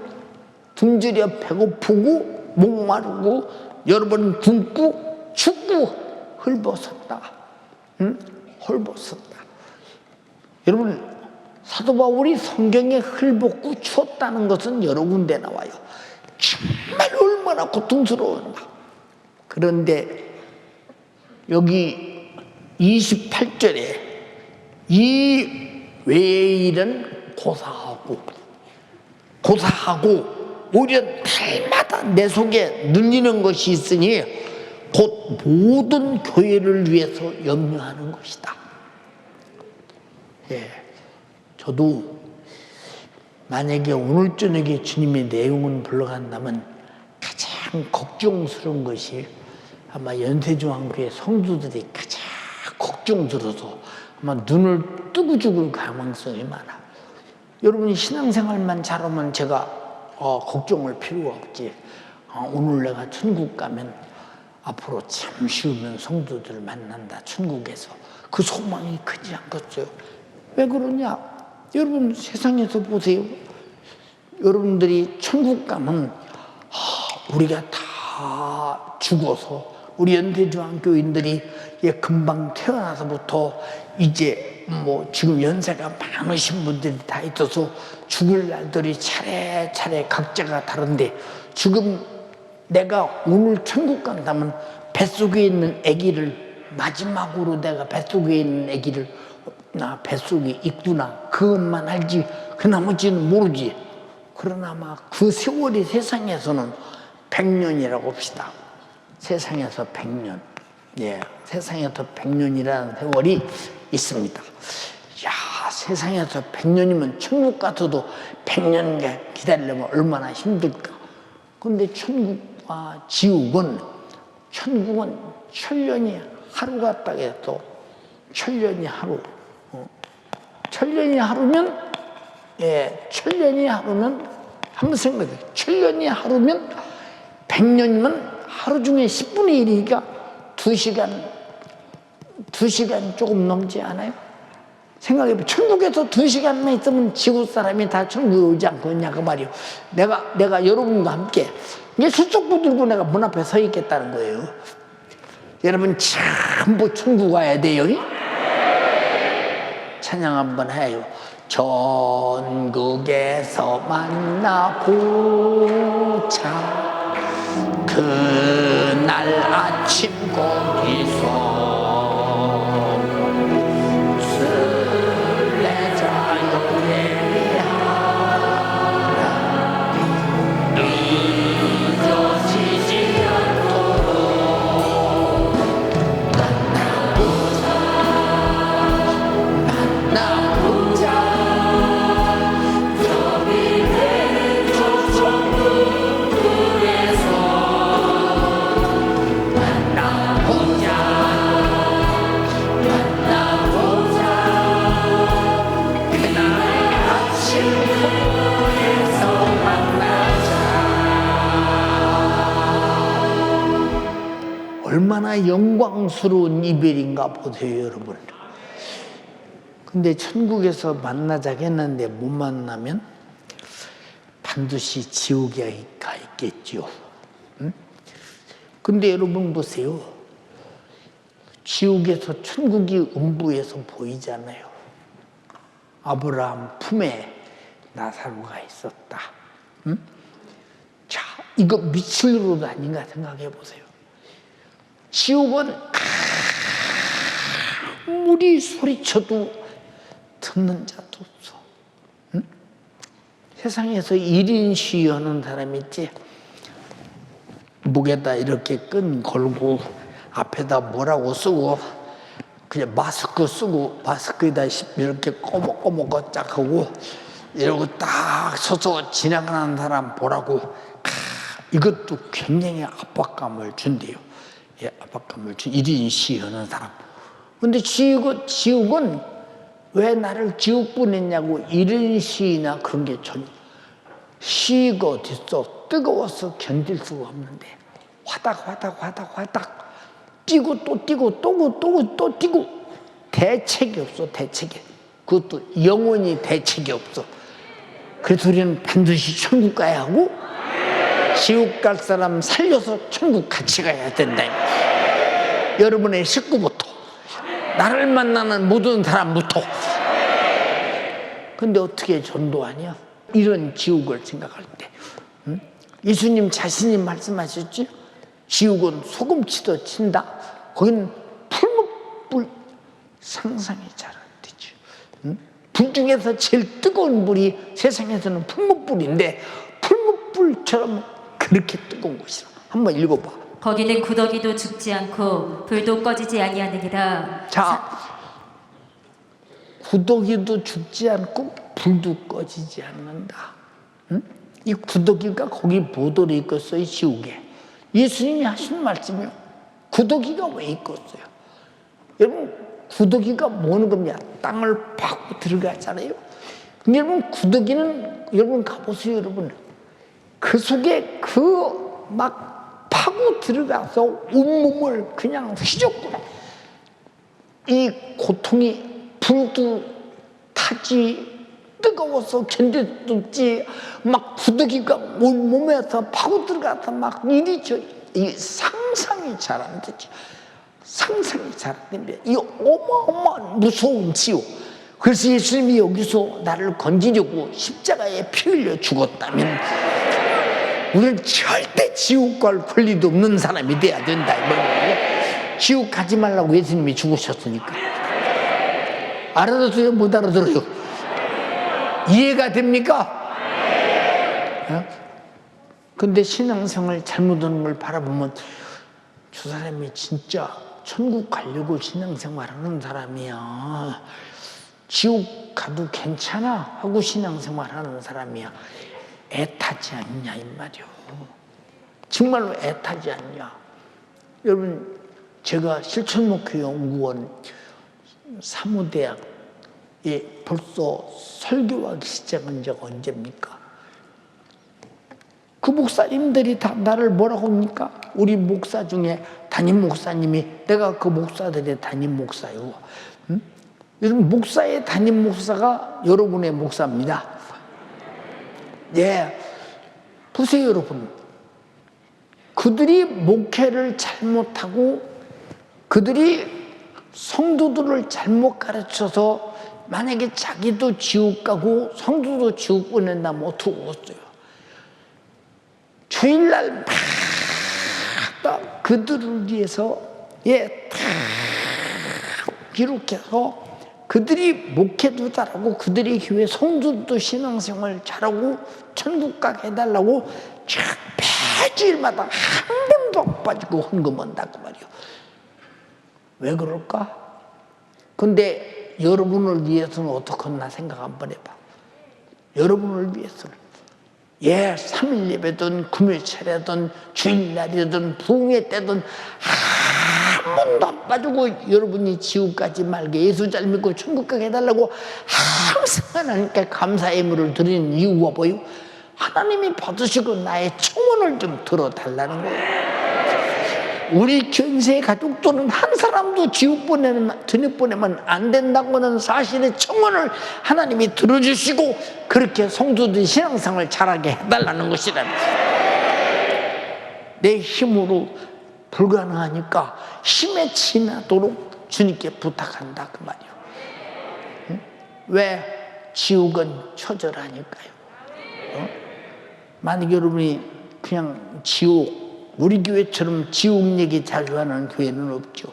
굶주려 배고프고 목마르고 여러 번 굶고 죽고 헐벗었다. 응? 헐벗었다. 여러분 사도 바울이 성경에 헐벗고 추웠다는 것은 여러 군데 나와요. 정말 얼마나 고통스러웠나. 그런데 여기 28절에 이 외의 일은 고사하고 오히려 날마다 내 속에 눌리는 것이 있으니 곧 모든 교회를 위해서 염려하는 것이다. 예, 저도 만약에 오늘 저녁에 주님의 내용을 불러간다면 가장 걱정스러운 것이 아마 연세중앙교회 성도들이 가장 걱정스러워서 아마 눈을 뜨고 죽을 가능성이 많아. 여러분이 신앙생활만 잘하면 제가 걱정할 필요가 없지. 오늘 내가 천국 가면 앞으로 잠시 후면 성도들을 만난다. 천국에서. 그 소망이 크지 않겠어요? 왜 그러냐? 여러분 세상에서 보세요. 여러분들이 천국 가면 우리가 다 죽어서 우리 연세중앙교인들이 금방 태어나서부터 이제 뭐 지금 연세가 많으신 분들이 다 있어서 죽을 날들이 차례차례 각자가 다른데 지금 내가 오늘 천국 간다면 뱃속에 있는 아기를 마지막으로 내가 뱃속에 있는 아기를 나 뱃속에 있구나 그것만 알지 그 나머지는 모르지. 그러나 막 그 세월이 세상에서는 100년이라고 합시다. 세상에서 100년. 예, 세상에서 100년이라는 세월이 있습니다. 야, 세상에서 100년이면 천국 가서도 100년 기다리려면 얼마나 힘들까. 근데 천국과 지옥은 천국은 천년이 하루 같다 해도 천년이 하루. 천년이 하루면 예, 7년이 하루면 한번 생각해요. 7년이 하루면 100년이면 하루 중에 10분의 1이니까 2시간 조금 넘지 않아요? 생각해봐요. 천국에서 2시간만 있으면 지구 사람이 다 천국에 오지 않겠냐 그 말이요. 내가 여러분과 함께 이게 수족부 들고 내가 문 앞에 서 있겠다는 거예요. 여러분 전부 천국 가야 돼요. 찬양 한번 해요. 전국에서 만나보자 그날 아침 거기서 얼마나 영광스러운 이별인가 보세요, 여러분. 근데 천국에서 만나자고 했는데 못 만나면 반드시 지옥에 가 있겠죠. 응? 근데 여러분 보세요. 지옥에서 천국이 음부에서 보이잖아요. 아브라함 품에 나사로가 있었다. 응? 자, 이거 미칠 노릇 아닌가 생각해 보세요. 지옥은 아무리 소리쳐도 듣는 자도 없어. 응? 세상에서 1인 시위하는 사람 있지? 목에다 이렇게 끈 걸고 앞에다 뭐라고 쓰고 그냥 마스크 쓰고 마스크에다 이렇게 꼬먹꼬먹 짝 하고 이러고 딱 서서 지나가는 사람 보라고 이것도 굉장히 압박감을 준대요. 예, 압박감을 준 1인 시위하는 사람. 근데 지옥은 왜 나를 지옥 보냈냐고 1인 시위나 그런 게 전혀 시위가 어딨어. 뜨거워서 견딜 수가 없는데 화닥 뛰고 또 뛰고 또 뛰고 대책이 없어. 대책이. 그것도 영원히 대책이 없어. 그래서 우리는 반드시 천국 가야 하고 지옥 갈 사람 살려서 천국 같이 가야 된다. 여러분의 식구부터 나를 만나는 모든 사람부터. 근데 어떻게 전도하냐? 이런 지옥을 생각할 때. 응? 예수님 자신이 말씀하셨지? 지옥은 소금치도 친다. 거기는 풀무불 상상이 잘 안 되죠. 응? 불 중에서 제일 뜨거운 불이 세상에서는 풀무불인데 풀무불처럼 그렇게 뜨거운 곳이라. 한번 읽어봐. 거기는 구더기도 죽지 않고 불도 꺼지지 아니하느니라. 자, 구더기도 죽지 않고 불도 꺼지지 않는다. 응? 이 구더기가 거기 보도로 있겠어요, 지옥에. 예수님이 하신 말씀이요. 구더기가 왜 있겠어요? 여러분, 구더기가 뭐는 겁니까? 땅을 파고 들어가잖아요. 근데 여러분, 구더기는 여러분 가보세요, 여러분. 그 속에 막 파고 들어가서 온몸을 그냥 휘젓고 이 고통이 불도 타지 뜨거워서 견딜 수 없지 막 구더기가 온몸에서 파고 들어가서 막 이리저리 이 상상이 잘 안 되지. 상상이 잘 안 됩니다. 이 어마어마한 무서운 지옥. 그래서 예수님이 여기서 나를 건지려고 십자가에 피 흘려 죽었다면 우리는 절대 지옥 갈 권리도 없는 사람이 돼야 된다. 지옥 가지 말라고 예수님이 죽으셨으니까. 알아들어요? 못 알아들어요? 이해가 됩니까? 어? 근데 신앙생활 잘못하는 걸 바라보면 저 사람이 진짜 천국 가려고 신앙생활하는 사람이야. 지옥 가도 괜찮아 하고 신앙생활하는 사람이야. 애타지 않냐 이 말이요. 정말로 애타지 않냐. 여러분 제가 실천목회연구원 사무대학 예, 벌써 설교하기 시작한 지가 언제입니까? 그 목사님들이 다 나를 뭐라고 합니까? 우리 목사 중에 담임 목사님이, 내가 그 목사들의 담임 목사요. 요즘 목사의 담임 목사가 여러분의 목사입니다. 예, 보세요 여러분. 그들이 목회를 잘못하고 그들이 성도들을 잘못 가르쳐서 만약에 자기도 지옥 가고 성도도 지옥 보낸다면 어떡하겠어요? 주일날 막 그들을 위해서 기록해서 그들이 목회도 잘하고 그들의 교회 성도도 신앙생활 잘하고 천국 가게 해달라고 매주일마다 한 번도 안 빠지고 헌금한다고 말이요. 왜 그럴까? 근데 여러분을 위해서는 어떻게 했나 생각 한번 해봐. 여러분을 위해서는 3일 예배든 금요일 차례든 주일날이든 부흥회 때든 한 번도 안 빠지고 여러분이 지옥 가지 말게 예수 잘 믿고 천국 가게 해달라고 항상 하나님께 감사의 예물을 드리는 이유가 뭐예요? 하나님이 받으시고 나의 청혼을 좀 들어달라는 거예요. 우리 견세 가족들은 한 사람도 지옥 보내면 안 된다고는 사실의 청혼을 하나님이 들어주시고 그렇게 성도들이 신앙생활을 잘하게 해달라는 것이다. 내 힘으로 불가능하니까 힘에 지나도록 주님께 부탁한다 그 말이요. 왜? 지옥은 처절하니까요. 만약 여러분이 그냥 우리 교회처럼 지옥 얘기 자주 하는 교회는 없죠.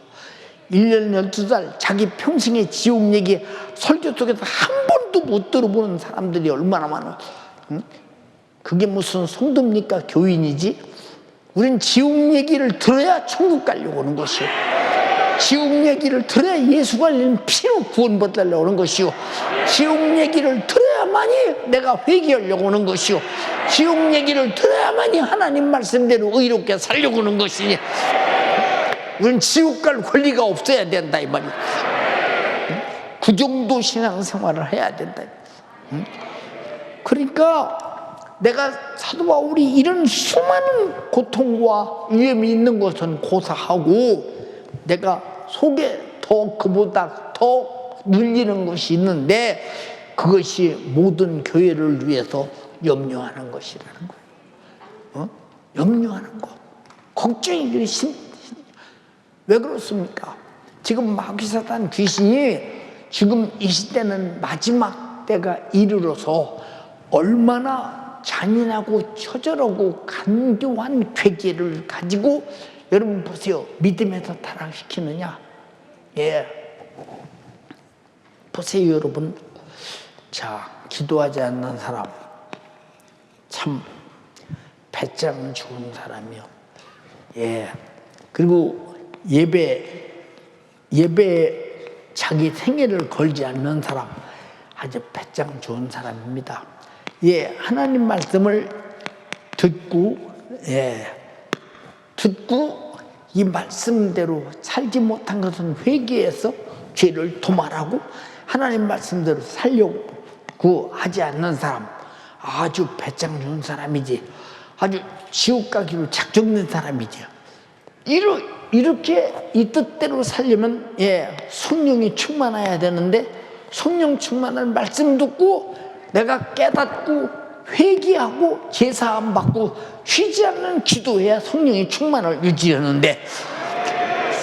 1년 12달 자기 평생의 지옥 얘기 설교 속에서 한 번도 못 들어보는 사람들이 얼마나 많아. 그게 무슨 성도입니까? 교인이지? 우린 지옥 얘기를 들어야 천국 가려고 하는 것이요. 지옥 얘기를 들어야 예수 관련 피로 구원받으려고 하는 것이요. 지옥 얘기를 들어야만이 내가 회개하려고 하는 것이요. 지옥 얘기를 들어야만이 하나님 말씀대로 의롭게 살려고 하는 것이니 우린 지옥 갈 권리가 없어야 된다 이 말이야. 그 정도 신앙생활을 해야 된다. 그러니까 내가 사도 바울이 이런 수많은 고통과 위험이 있는 것은 고사하고 내가 속에 그보다 더 눌리는 것이 있는데 그것이 모든 교회를 위해서 염려하는 것이라는 거예요. 염려하는 것. 걱정이 왜 그렇습니까? 지금 마귀사단 귀신이 지금 이 시대는 마지막 때가 이르러서 얼마나 잔인하고 처절하고 간교한 괴계를 가지고 여러분 보세요. 믿음에서 타락시키느냐? 보세요 여러분. 자, 기도하지 않는 사람 참 배짱 좋은 사람이요. 그리고 예배 자기 생애를 걸지 않는 사람 아주 배짱 좋은 사람입니다. 하나님 말씀을 듣고 이 말씀대로 살지 못한 것은 회개해서 죄를 도말하고 하나님 말씀대로 살려고 하지 않는 사람 아주 배짱 좋은 사람이지. 아주 지옥 가기로 작정된 사람이죠. 이렇게 이 뜻대로 살려면 성령이 충만해야 되는데 성령 충만한 말씀 듣고 내가 깨닫고 회개하고 제사함 받고 쉬지 않는 기도해야 성령이 충만을 유지하는데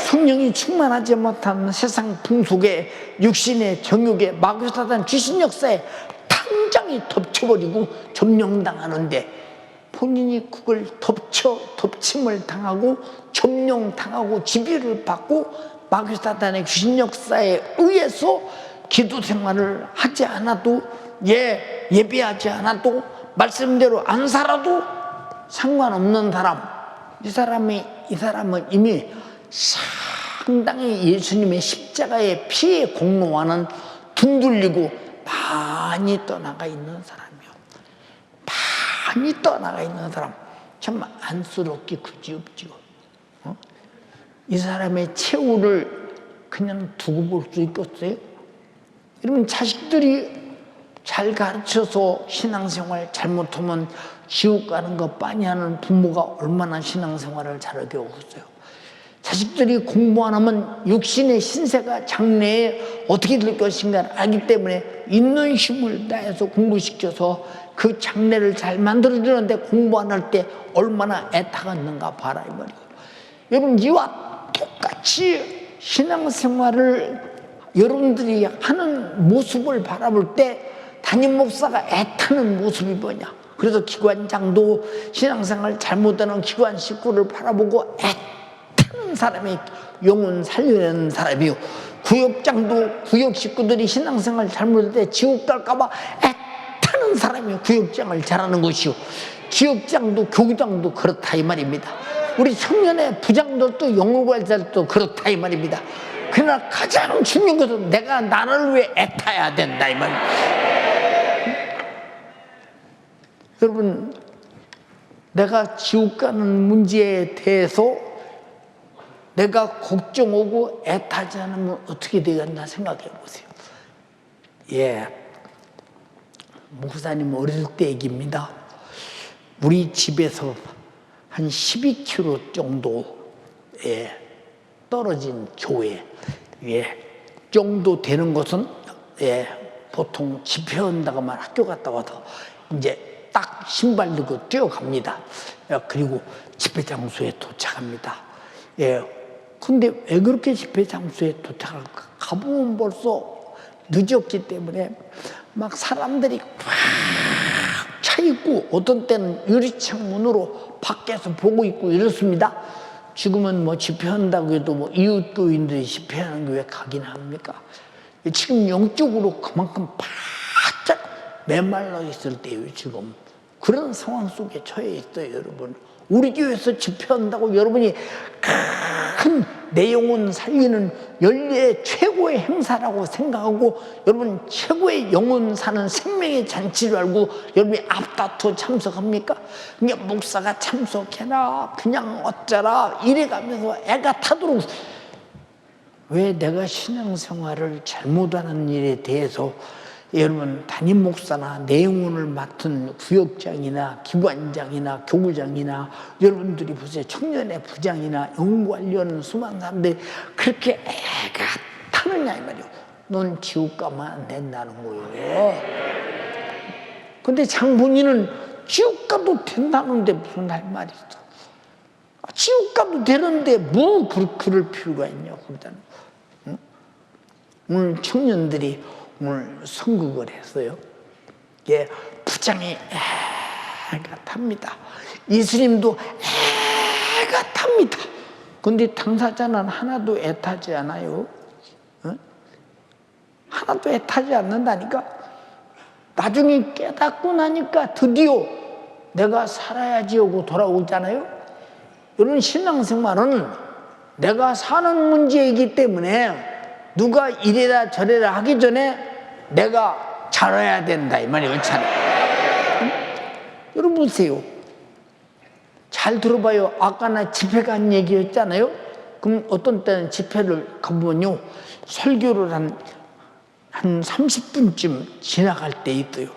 성령이 충만하지 못한 세상 풍속에 육신의 정욕에 마귀사단 귀신 역사에 당장이 덮쳐버리고 점령당하는데 본인이 그걸 덮침을 당하고 점령당하고 지배를 받고 마귀사단의 귀신 역사에 의해서 기도 생활을 하지 않아도 예배하지 않아도 말씀대로 안 살아도 상관없는 사람 이 사람은 이미 상당히 예수님의 십자가의 피의 공로와는 둥들리고 많이 떠나가 있는 사람이요. 많이 떠나가 있는 사람 참 안쓰럽기 그지없지요. 이 사람의 최후를 그냥 두고 볼 수 있겠어요? 여러분, 자식들이 잘 가르쳐서 신앙생활 잘못하면 지옥 가는 거 빤히하는 부모가 얼마나 신앙생활을 잘하게 하겠어요. 자식들이 공부 안 하면 육신의 신세가 장래에 어떻게 될 것인가를 알기 때문에 있는 힘을 다해서 공부시켜서 그 장래를 잘 만들어주는데 공부 안 할 때 얼마나 애타겠는가 봐라 이 말이에요. 여러분, 이와 똑같이 신앙생활을 여러분들이 하는 모습을 바라볼 때 담임 목사가 애타는 모습이 뭐냐. 그래서 기관장도 신앙생활 잘못하는 기관 식구를 바라보고 애타는 사람이 영혼 살려내는 사람이요, 구역장도 구역 식구들이 신앙생활 잘못할 때 지옥 갈까봐 애타는 사람이 구역장을 잘하는 것이요, 지역장도 교구장도 그렇다 이 말입니다. 우리 청년의 부장들도 영어관찰도 그렇다 이 말입니다. 그러나 가장 중요한 것은 내가 나를 위해 애타야 된다 이 말입니다. 여러분, 내가 지옥 가는 문제에 대해서 내가 걱정하고 애타지 않으면 어떻게 되겠나 생각해 보세요. 예, 목사님 어릴 때 얘기입니다. 우리 집에서 한 12km 정도에 떨어진 교회, 정도 되는 것은 보통 집회한다고만 학교 갔다 와서 이제 딱 신발 넣고 뛰어갑니다. 그리고 집회 장소에 도착합니다. 근데 왜 그렇게 집회 장소에 도착할까? 가보면 벌써 늦었기 때문에 막 사람들이 꽉 차 있고, 어떤 때는 유리창 문으로 밖에서 보고 있고 이렇습니다. 지금은 뭐 집회한다고 해도 뭐 이웃교인들이 집회하는 게 왜 가긴 합니까? 지금 영적으로 그만큼 바짝 메말라 있을 때예요. 지금 그런 상황 속에 처해 있어요. 여러분, 우리 교회에서 집회한다고 여러분이 큰 내 영혼 살리는 연례의 최고의 행사라고 생각하고, 여러분 최고의 영혼 사는 생명의 잔치를 알고 여러분이 앞다투어 참석합니까? 그냥 목사가 참석해라, 그냥 어쩌라 이래가면서 애가 타도록. 왜 내가 신앙생활을 잘못하는 일에 대해서 여러분 담임 목사나 내 영혼을 맡은 구역장이나 기관장이나 교구장이나 여러분들이 보세요, 청년의 부장이나 연구하려는 수많은 사람들이 그렇게 애가 타느냐 이 말이에요. 넌 지옥 가면 안 된다는 거예요. 근데 장본인은 지옥 가도 된다는데 무슨 할 말이 있어. 지옥 가도 되는데 뭐 그럴 필요가 있냐고. 응? 오늘 청년들이 오늘 선곡을 했어요. 부장이 애가 탑니다. 예수님도 애가 탑니다. 근데 당사자는 하나도 애타지 않아요. 하나도 애타지 않는다니까. 나중에 깨닫고 나니까 드디어 내가 살아야지 하고 돌아오잖아요. 이런 신앙생활은 내가 사는 문제이기 때문에 누가 이래라 저래라 하기 전에 내가 잘해야 된다 이 말이에요. 여러분 보세요. 잘 들어봐요. 아까 나 집회 간 얘기했잖아요. 그럼 어떤 때는 집회를 가보면요, 설교를 한 30분쯤 지나갈 때 있어요.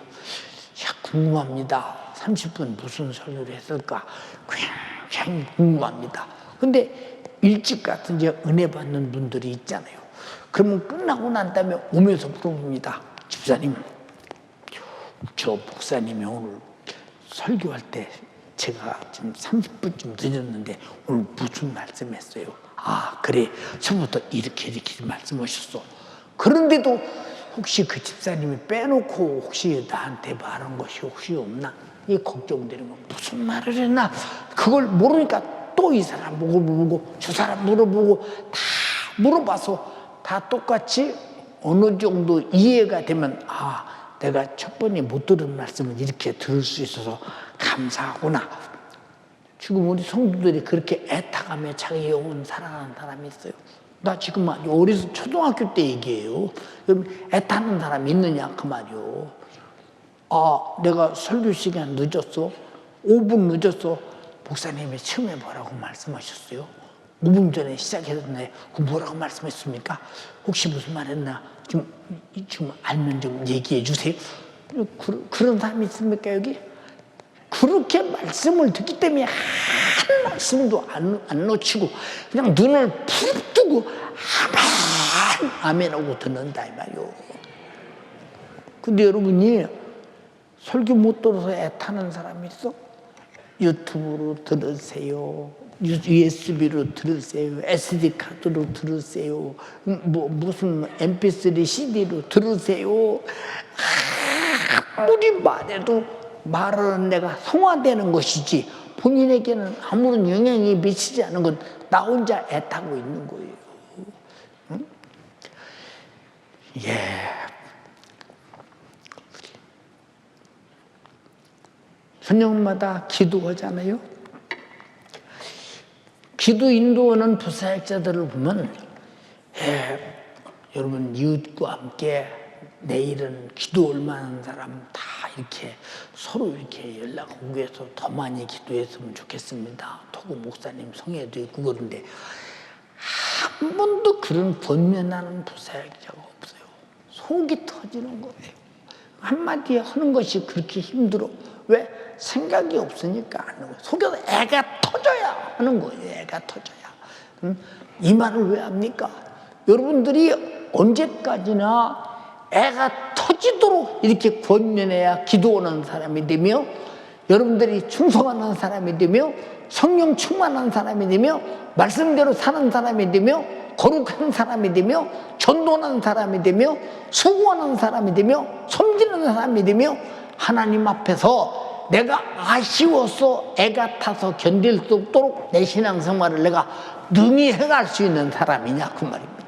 궁금합니다. 30분 무슨 설교를 했을까? 굉장히 궁금합니다. 근데 일찍 가서 이제 은혜 받는 분들이 있잖아요. 그러면 끝나고 난 다음에 오면서 물어봅니다. 집사님, 저 목사님이 오늘 설교할 때 제가 지금 30분쯤 늦었는데 오늘 무슨 말씀했어요? 아, 그래, 처음부터 이렇게 말씀하셨어. 그런데도 혹시 그 집사님이 빼놓고 혹시 나한테 말한 것이 혹시 없나? 이 걱정되는 건 무슨 말을 했나? 그걸 모르니까 또 이 사람 물어보고 저 사람 물어보고 다 물어봐서 다 똑같이 어느 정도 이해가 되면, 아, 내가 첫 번에 못 들은 말씀을 이렇게 들을 수 있어서 감사하구나. 지금 우리 성도들이 그렇게 애타가며 자기 영혼 사랑하는 사람이 있어요. 나 지금 어려서 초등학교 때 얘기해요. 그럼 애타는 사람이 있느냐 그 말이요. 아, 내가 설교 시간 늦었어. 5분 늦었어. 목사님이 처음에 뭐라고 말씀하셨어요? 5분 전에 시작했는데 그 뭐라고 말씀했습니까? 혹시 무슨 말 했나? 지금 알면 좀 얘기해 주세요. 그런 사람이 있습니까 여기? 그렇게 말씀을 듣기 때문에 한 말씀도 안 놓치고 그냥 눈을 부릅뜨고 아멘 하고 듣는다 이 말이요. 근데 여러분이 설교 못 들어서 애타는 사람이 있어? 유튜브로 들으세요. USB로 들으세요. SD카드로 들으세요. 무슨 MP3 CD로 들으세요. 아무리 말해도 말하는 내가 성화되는 것이지 본인에게는 아무런 영향이 미치지 않은 건 나 혼자 애타고 있는 거예요. 응? 예. 저녁마다 기도하잖아요. 기도 인도하는 부사역자들을 보면 여러분 이웃과 함께 내일은 기도 얼마나 사람 다 이렇게 서로 이렇게 연락하고 해서 더 많이 기도했으면 좋겠습니다. 토고 목사님 성회도 있고 그런데 한 번도 그런 권면하는 부사역자가 없어요. 속이 터지는 거예요. 한마디 하는 것이 그렇게 힘들어. 왜? 생각이 없으니까 하는 거예요. 속에서 애가 터져야 하는 거예요. 애가 터져야. 이 말을 왜 합니까? 여러분들이 언제까지나 애가 터지도록 이렇게 권면해야 기도하는 사람이 되며 여러분들이 충성하는 사람이 되며 성령 충만한 사람이 되며 말씀대로 사는 사람이 되며 거룩한 사람이 되며 전도하는 사람이 되며 수고하는 사람이 되며 섬기는 사람이 되며 하나님 앞에서 내가 아쉬워서 애가 타서 견딜 수 없도록 내 신앙생활을 내가 능히 해갈 수 있는 사람이냐 그 말입니다.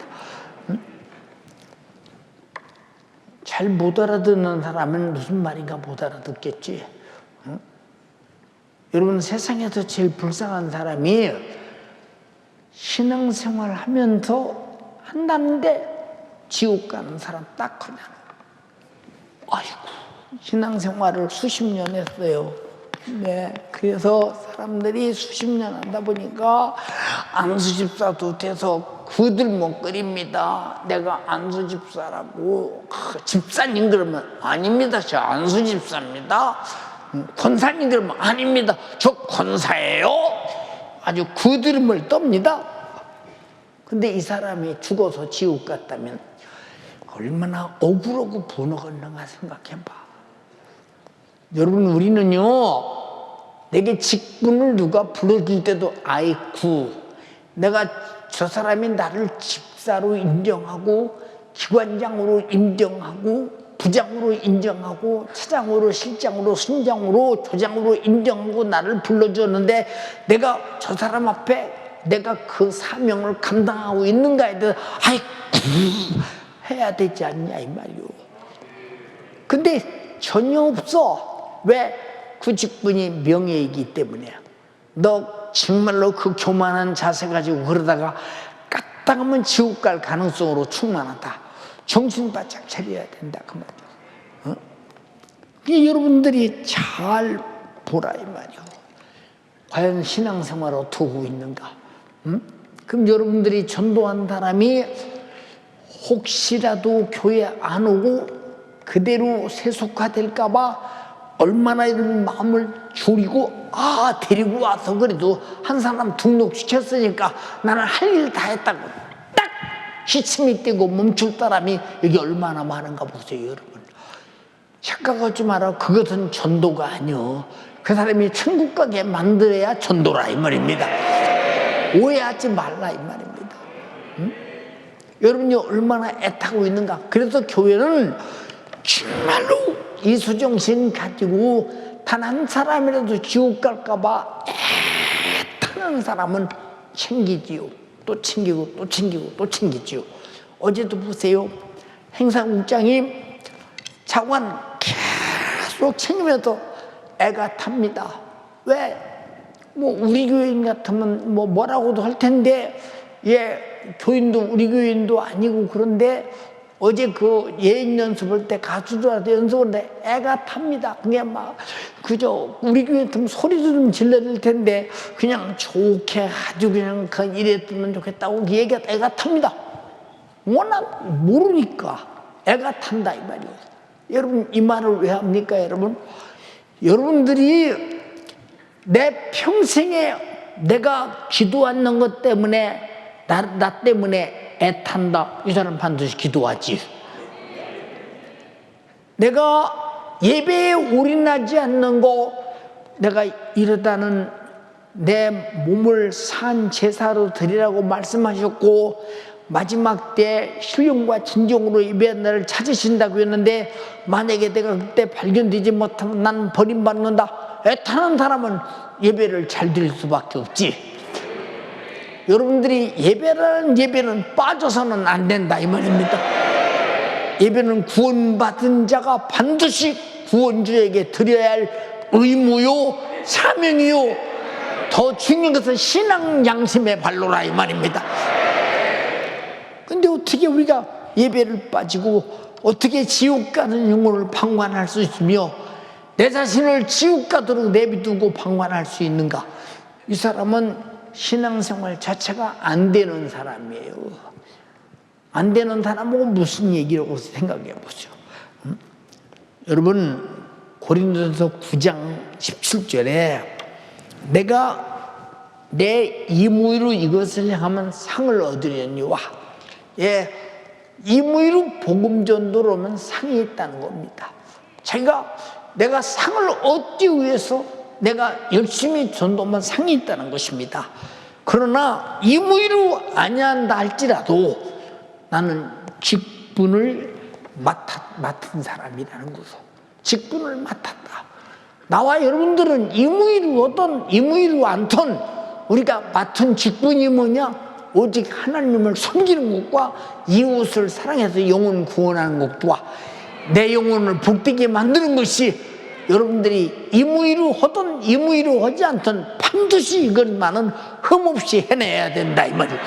잘 못 알아듣는 사람은 무슨 말인가 못 알아듣겠지. 여러분 세상에서 제일 불쌍한 사람이 신앙생활 하면서 한다는데 지옥 가는 사람 딱 하나. 아이고 신앙생활을 수십 년 했어요. 네, 그래서 사람들이 수십 년 하다 보니까 안수집사도 돼서 그들먹거립니다. 내가 안수집사라고. 집사님 그러면 아닙니다. 저 안수집사입니다. 권사님 그러면 아닙니다. 저 권사예요. 아주 그들을 떱니다. 근데 이 사람이 죽어서 지옥 갔다면 얼마나 억울하고 분노했는가 생각해봐. 여러분 우리는요 내게 직분을 누가 불러줄 때도 아이쿠 내가 저 사람이 나를 집사로 인정하고 기관장으로 인정하고 부장으로 인정하고 차장으로 실장으로 순장으로 조장으로 인정하고 나를 불러줬는데 내가 저 사람 앞에 내가 그 사명을 감당하고 있는가에 대해서 아이쿠 해야 되지 않냐 이 말이요. 근데 전혀 없어. 왜? 그 직분이 명예이기 때문에. 너 정말로 그 교만한 자세 가지고 그러다가 까딱하면 지옥 갈 가능성으로 충만하다. 정신 바짝 차려야 된다 그 말이야. 어? 여러분들이 잘 보라 이 말이야. 과연 신앙생활 어떻게 하고 있는가? 그럼 여러분들이 전도한 사람이 혹시라도 교회 안 오고 그대로 세속화될까 봐 얼마나 이런 마음을 졸이고 데리고 와서 그래도 한 사람 등록시켰으니까 나는 할 일 다 했다고 딱 시침이 떼고 멈출 사람이 여기 얼마나 많은가 보세요 여러분. 착각하지 마라. 그것은 전도가 아니요. 그 사람이 천국 가게 만들어야 전도라 이 말입니다. 오해하지 말라 이 말입니다. 여러분이 얼마나 애타고 있는가. 그래서 교회는 정말로 이수정신 가지고 단 한 사람이라도 지옥 갈까 봐 애타는 사람은 챙기지요. 또 챙기고 또 챙기고 또 챙기지요. 어제도 보세요. 행사국장이 차관 계속 챙기면서 애가 탑니다. 왜? 뭐 우리 교인 같으면 뭐라고도 할 텐데 교인도 우리 교인도 아니고 그런데 어제 그 예행 연습할 때 가수들한테 연습하는데 애가 탑니다. 그냥 막 그저 우리 교회 같으면 소리도 좀 질러야 될 텐데 그냥 좋게 아주 그냥 그 이랬으면 좋겠다고 얘기가 애가 탑니다. 워낙 모르니까 애가 탄다 이 말이에요. 여러분 이 말을 왜 합니까 여러분? 여러분들이 내 평생에 내가 기도하는 것 때문에 나 때문에 애탄다 이 사람 반드시 기도하지. 내가 예배에 올인하지 않는 거 내가 이러다는 내 몸을 산 제사로 드리라고 말씀하셨고 마지막 때 신령과 진정으로 예배한 날을 찾으신다고 했는데 만약에 내가 그때 발견되지 못하면 난 버림받는다. 애타는 사람은 예배를 잘 드릴 수밖에 없지. 여러분들이 예배라는 예배는 빠져서는 안 된다 이 말입니다. 예배는 구원받은 자가 반드시 구원주에게 드려야 할 의무요 사명이요 더 중요한 것은 신앙 양심의 발로라 이 말입니다. 근데 어떻게 우리가 예배를 빠지고 어떻게 지옥 가는 영혼을 방관할 수 있으며 내 자신을 지옥 가도록 내비두고 방관할 수 있는가? 이 사람은 신앙생활 자체가 안 되는 사람이에요. 안 되는 사람하고 무슨 얘기라고 생각해 보죠. 여러분 고린도전서 9장 17절에 내가 내 임의로 이것을 행하면 상을 얻으려니와 임의로 복음 전도를 하면 상이 있다는 겁니다. 내가 상을 얻기 위해서 내가 열심히 전도하면 상이 있다는 것입니다. 그러나 임의로 아니한다 할지라도 나는 직분을 맡은 사람이라는 거죠. 직분을 맡았다. 나와 여러분들은 임의로 않던 우리가 맡은 직분이 뭐냐? 오직 하나님을 섬기는 것과 이웃을 사랑해서 영혼 구원하는 것과 내 영혼을 복되게 만드는 것이 여러분들이 임의로 하든 임의로 하지 않든 반드시 이것만은 흠없이 해내야 된다 이 말이에요.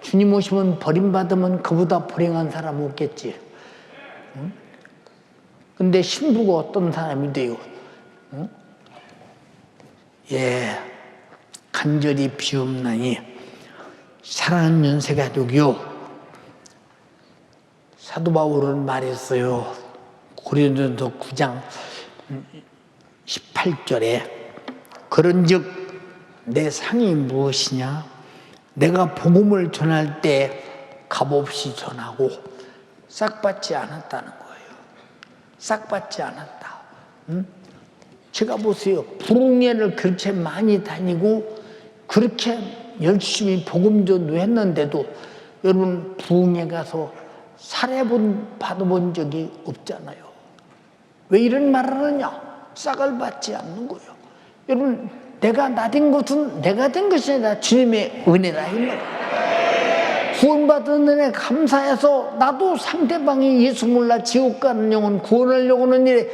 주님 오시면 버림받으면 그보다 불행한 사람 없겠지. 근데 신부가 어떤 사람이 돼요? 간절히 비옵나니 사랑하는 연세가족이요, 사도 바울은 말했어요. 고린도전서 9장 18절에 그런즉 내 상이 무엇이냐? 내가 복음을 전할 때 값없이 전하고 싹 받지 않았다는 거예요. 싹 받지 않았다. 제가 보세요. 부흥회를 그렇게 많이 다니고 그렇게 열심히 복음 전도했는데도 여러분 부흥회 가서 살해 받아본 적이 없잖아요. 왜 이런 말을 하느냐? 싹을 받지 않는 거예요. 여러분 내가 나된 것은 내가 된 것이 아니라 주님의 은혜라 이 말이에요. 구원받은 은혜 감사해서 나도 상대방이 예수 몰라 지옥 가는 영혼 구원하려고 하는 일에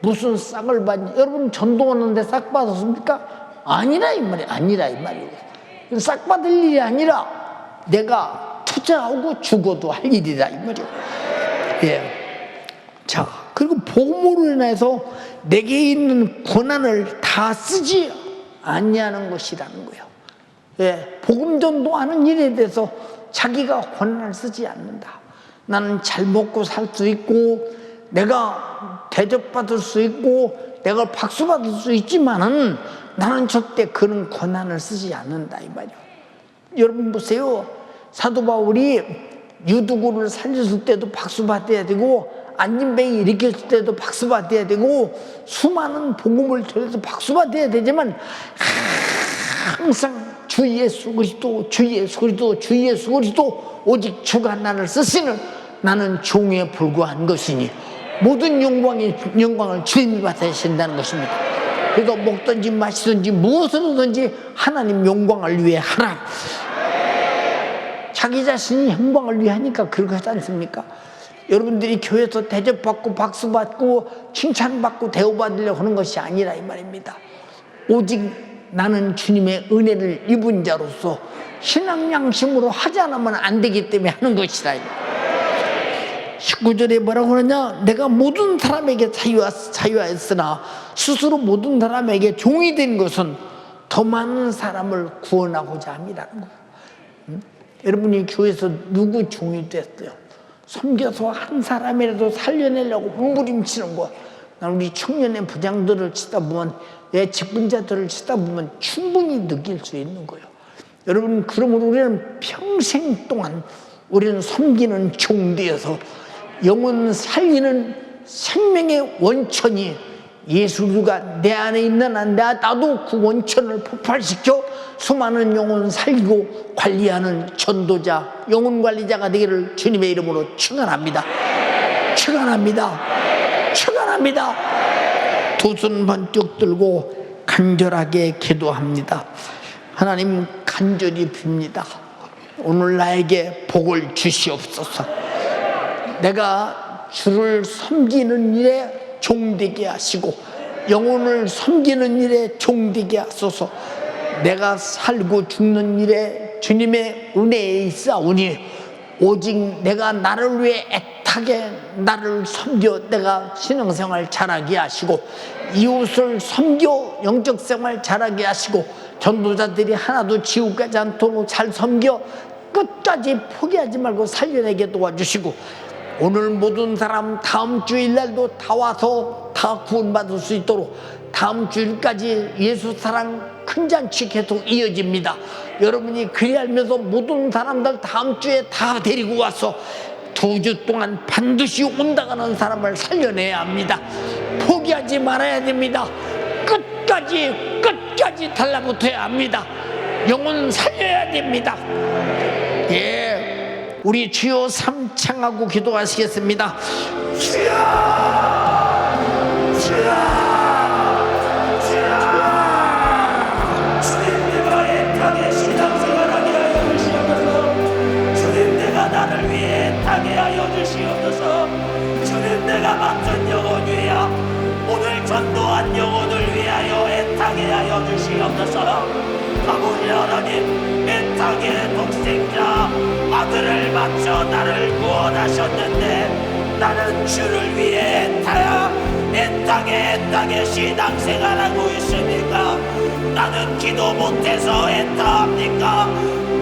무슨 싹을 받냐? 여러분 전도하는데 싹 받았습니까? 아니라 이 말이에요. 아니라 이 말이에요. 싹 받을 일이 아니라 내가 투자하고 죽어도 할 일이다 이 말이에요. 자, 그리고 복음으로 인해서 내게 있는 권한을 다 쓰지 아니하는 것이라는 거예요. 복음 전도하는 일에 대해서 자기가 권한을 쓰지 않는다. 나는 잘 먹고 살 수 있고 내가 대접받을 수 있고 내가 박수 받을 수 있지만은 나는 절대 그런 권한을 쓰지 않는다 이 말이에요. 여러분 보세요. 사도 바울이 유두고를 살렸을 때도 박수 받아야 되고 안진뱅이 일으켰을 때도 박수 받아야 되고 수많은 복음을 전해서 박수 받아야 되지만 항상 주 예수 그리스도 주 예수 그리스도 주 예수 그리스도 오직 주가 나를 쓰시는 나는 종에 불과한 것이니 모든 영광을 주님이 받으신다는 것입니다. 그래서 먹든지 마시든지 무엇으로든지 하나님 영광을 위해 하라. 자기 자신이 영광을 위해 하니까 그렇게 하지 않습니까? 여러분들이 교회에서 대접받고 박수받고 칭찬받고 대우받으려고 하는 것이 아니라 이 말입니다. 오직 나는 주님의 은혜를 입은 자로서 신앙 양심으로 하지 않으면 안 되기 때문에 하는 것이다. 19절에 뭐라고 그러냐? 내가 모든 사람에게 자유하였으나 스스로 모든 사람에게 종이 된 것은 더 많은 사람을 구원하고자 함이라는 거예요. 여러분이 교회에서 누구 종이 됐어요? 섬겨서 한 사람이라도 살려내려고 몸부림치는 거야. 난 우리 청년의 부장들을 치다 보면, 내 직분자들을 치다 보면 충분히 느낄 수 있는 거예요. 여러분, 그러므로 우리는 평생 동안 우리는 섬기는 종되어서 영혼 살리는 생명의 원천이 예수가 내 안에 있는 한 나도 그 원천을 폭발시켜 수많은 영혼 살리고 관리하는 전도자, 영혼 관리자가 되기를 주님의 이름으로 축원합니다. 축원합니다. 축원합니다. 두 손 번쩍 들고 간절하게 기도합니다. 하나님, 간절히 빕니다. 오늘 나에게 복을 주시옵소서. 내가 주를 섬기는 일에 종되게 하시고 영혼을 섬기는 일에 종되게 하소서. 내가 살고 죽는 일에 주님의 은혜에 있사오니 오직 내가 나를 위해 애타게 나를 섬겨 내가 신앙생활 잘하게 하시고 이웃을 섬겨 영적생활 잘하게 하시고 전도자들이 하나도 지옥가지 않도록 잘 섬겨 끝까지 포기하지 말고 살려내게 도와주시고, 오늘 모든 사람 다음 주일날도 다 와서 다 구원받을 수 있도록 다음 주일까지 예수 사랑 큰 잔치 계속 이어집니다. 여러분이 그리 알면서 모든 사람들 다음 주에 다 데리고 와서 2주 동안 반드시 온다가는 사람을 살려내야 합니다. 포기하지 말아야 됩니다. 끝까지 달라붙어야 합니다. 영혼 살려야 됩니다. 예, 우리 주여 삼창하고 기도하시겠습니다. 주여, 주여, 주여. 주님, 내가 애타게 신앙생활하게 하여 주시옵소서. 주님, 내가 나를 위해 애타게 하여 주시옵소서. 주님, 내가 맡은 영혼 위하여 오늘 전도한 영혼을 위하여 애타게 하여 주시옵소서. 아버지 하나님, 애타게 독생자 아들을 바쳐 나를 구원하셨는데 나는 주를 위해 애타게 신앙생활하고 있습니까? 나는 기도 못해서 애타합니까?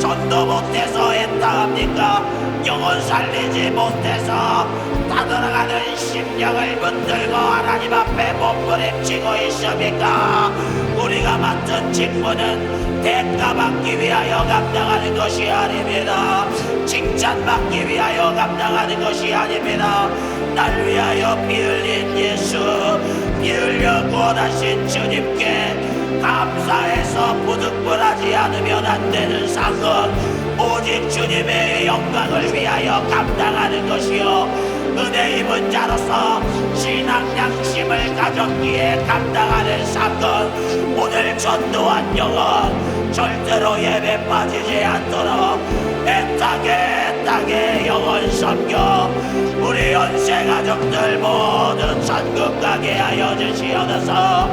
전도 못해서 애타합니까? 영혼 살리지 못해서 타들어가는 심령을 붙들고 하나님 앞에 몸부림치고 있습니까? 우리가 맡은 직분은 대가받기 위하여 감당하는 것이 아닙니다. 칭찬받기 위하여 감당하는 것이 아닙니다. 날 위하여 피 흘린 예수, 피 흘려 구원하신 주님께 감사해서 부득불하지 않으면 안 되는 상급, 오직 주님의 영광을 위하여 감당하는 것이요 은혜 입은 자로서 신앙 양심을 가졌기에 감당하는 사건, 오늘 전도한 영혼 절대로 예배 빠지지 않도록 애타게 영혼 섬겨 우리 연세 가족들 모두 천국 가게 하여 주시옵소서.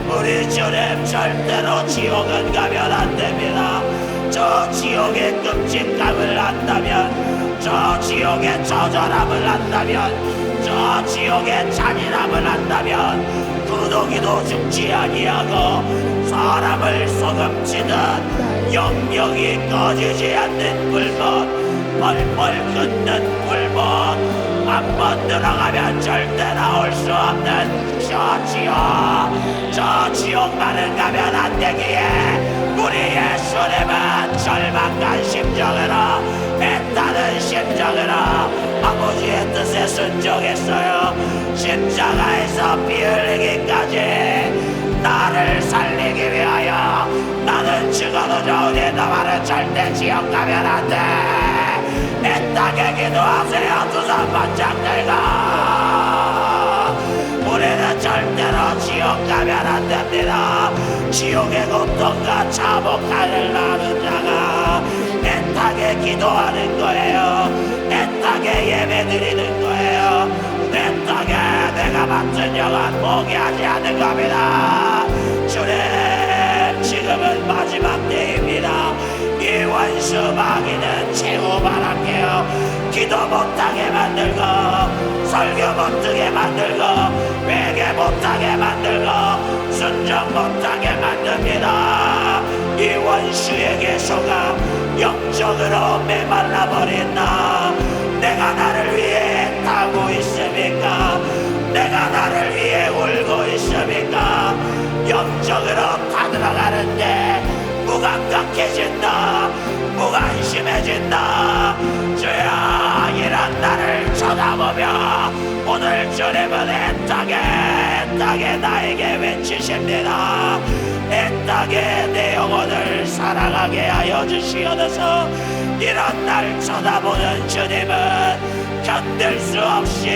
우리 주님, 절대로 지옥은 가면 안 됩니다. 저 지옥의 끔찍함을 안다면, 저 지옥의 처절함을 안다면, 저 지옥의 잔인함을 안다면 구더기도 죽지 아니하고 사람을 소금치듯 영영이 꺼지지 않는 불못, 펄펄 끓는 불못, 한번 들어가면 절대 나올 수 없는 저 지옥만은 가면 안 되기에 우리 예수님은 절망한 심정으로, 애타는 심정으로 아버지의 뜻에 순종했어요. 십자가에서 피 흘리기까지 나를 살리기 위하여 나는 죽어도 좋으니 너만은 절대 지옥 가면 안 돼. 애타게 기도하세요. 두 손 번쩍 들고. 우리는 절대로 지옥 가면 안 됩니다. 지옥의 고통과 자복하는 나는 자가 애타게 기도하는 거예요. 애타게 예배 드리는 거예요. 애타게 내가 맡은 영혼 포기하지 않는 겁니다. 주님, 지금은 마지막 때입니다. 이 원수 마귀는 최후 바랄게요. 기도 못하게 만들고 설교 못하게 만들고 회개 못하게 만들고 순종 못하게 만듭니다. 이 원수에게 속아 영적으로 메말라버린 나, 내가 나를 위해 타고 있습니까? 내가 나를 위해 울고 있습니까? 영적으로 타들어가는데 무감각해진다, 무관심해진다. 주여, 이런 나를 쳐다보며 오늘 주님은 애타게 나에게 외치십니다. 애타게 내 영혼을 살아가게 하여 주시옵소서. 이런 날 쳐다보는 주님은 견딜 수 없이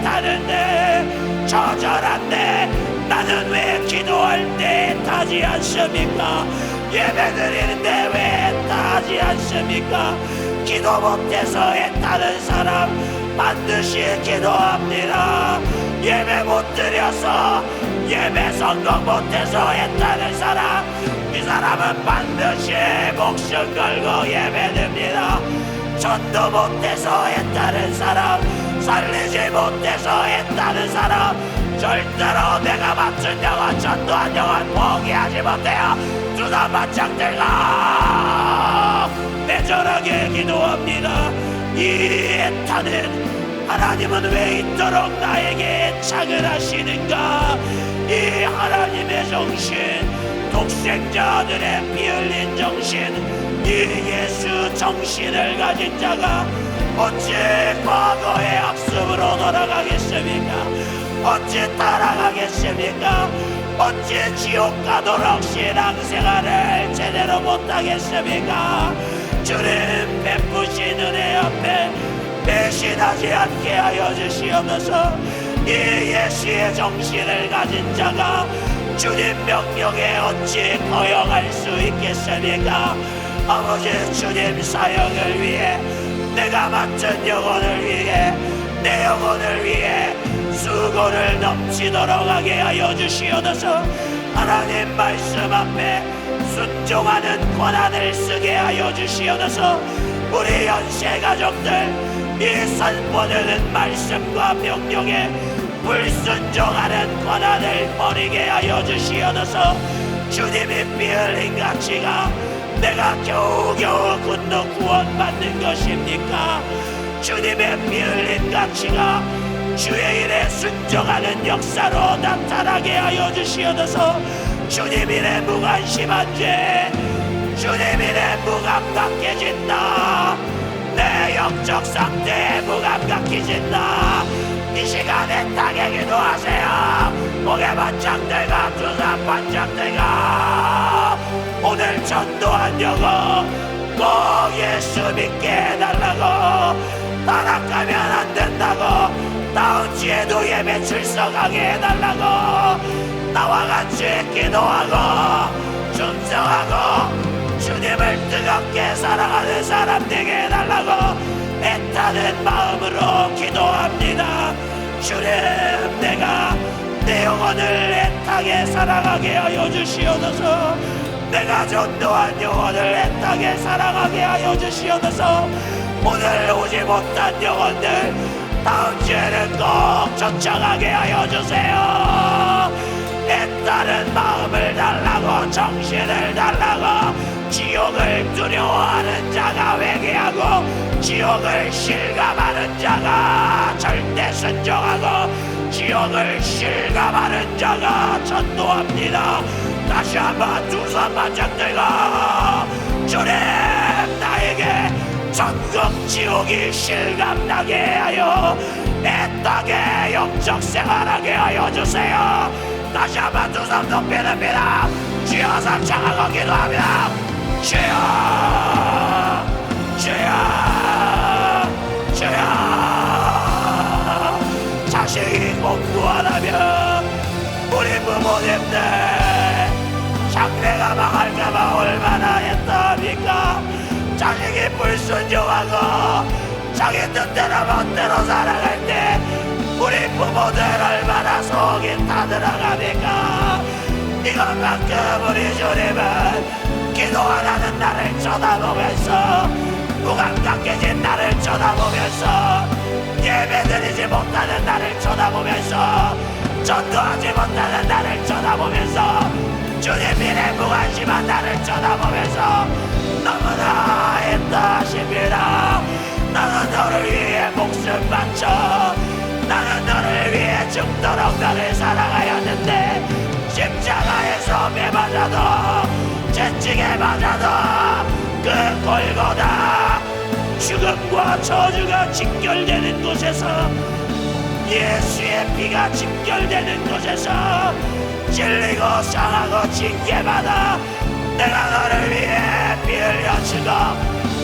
타는데, 처절한데 나는 왜 기도할 때 타지 않습니까? 예배 드리는데 왜 타지 않습니까? 기도 못해서 애타는 사람 반드시 기도합니다. 예배 못 드려서, 예배 성공 못해서 애타는 사람, 이 사람은 반드시 목숨 걸고 예배 드립니다. 전도 못해서 애타는 사람, 살리지 못해서 애타는 사람, 절대로 내가 맡은 영혼, 전도한 영혼 포기하지 못해요. 두 손 바짝 들고 애절하게 기도합니다. 이 애타는 하나님은 왜 이토록 나에게 애착을 하시는가? 이 하나님의 정신, 독생자들의 피 흘린 정신, 이 예수 정신을 가진 자가 어찌 과거의 학습으로 돌아가겠습니까? 어찌 따라가겠습니까? 어찌 지옥 가도록 신앙생활을 제대로 못하겠습니까? 주님 베푸신 은혜 앞에 배신하지 않게 하여 주시옵소서. 이 예수의 정신을 가진 자가 주님 명령에 어찌 거역할 수 있겠습니까? 아버지, 주님 사역을 위해, 내가 맡은 영혼을 위해, 내 영혼을 위해 수고를 넘치도록 하게 하여 주시옵소서. 하나님 말씀 앞에 순종하는 권한을 쓰게 하여 주시옵소서. 우리 연세 가족들 이 선포되는 말씀과 명령에 불순종하는 권한을 버리게 하여 주시옵소서. 주님이 피 흘린 가치가 내가 겨우겨우 군도 구원받는 것입니까? 주님의 피 흘린 가치가 주의 일에 순종하는 역사로 나타나게 하여 주시옵소서. 주님 일에 무관심한 죄, 주님 일에 무감각해진다. 내 영적 상태에 무감각해진다. 이 시간에 땅에 기도하세요. 목에 반짝 들고 두 손 반짝 들고 오늘 전도한 영혼 꼭 예수 믿게 해달라고, 따라가면 안 된다고, 다음 주에도 예배 출석하게 해달라고, 나와 같이 기도하고 충성하고 주님을 뜨겁게 사랑하는 사람 되게 해달라고 애타는 마음으로 기도합니다. 주님, 내가 내 영혼을 애타게 사랑하게 하여 주시옵소서. 내가 전도한 영혼을 애타게 사랑하게 하여 주시옵소서. 오늘 오지 못한 영혼들 다음 주에는 꼭 초청하게 하여 주세요. 애타는 마음을 달라고, 정신을 달라고, 지옥을 두려워하는 자가 회개하고, 지옥을 실감하는 자가 절대 순종하고, 지옥을 실감하는 자가 전도합니다. 다시 한번 두 손 바짝 들고 주님, 나에게 천국 지옥이 실감나게 하여 애타게 영적 생활하게 하여 주세요. 다시 한번 두 손 높이 듭니다. 주여, 삼창하고 기도합니다. 주여, 주여, 주여. 자식이 공부 안 하면 우리 부모님들 장래가 망할까봐 얼마나 했답니까? 자식이 불순종하고 자기 뜻대로 멋대로 살아갈 때 우리 부모들 얼마나 속이 타들어갑니까? 이것만큼 우리 주님은 기도 안 하는 나를 쳐다보면서 무감각해진 나를 쳐다보면서, 예배드리지 못하는 나를 쳐다보면서, 전도하지 못하는 나를 쳐다보면서, 주님 일에 무관심한 나를 쳐다보면서 너무나 애타하십니다. 나는 너를 위해 목숨 바쳐, 나는 너를 위해 죽도록 너를 사랑하였는데, 십자가에서 매맞아도, 채찍에 맞아도, 그 골고다 죽음과 저주가 직결되는 곳에서, 예수의 피가 직결되는 곳에서 찔리고 상하고 징계받아 내가 너를 위해 피 흘려주고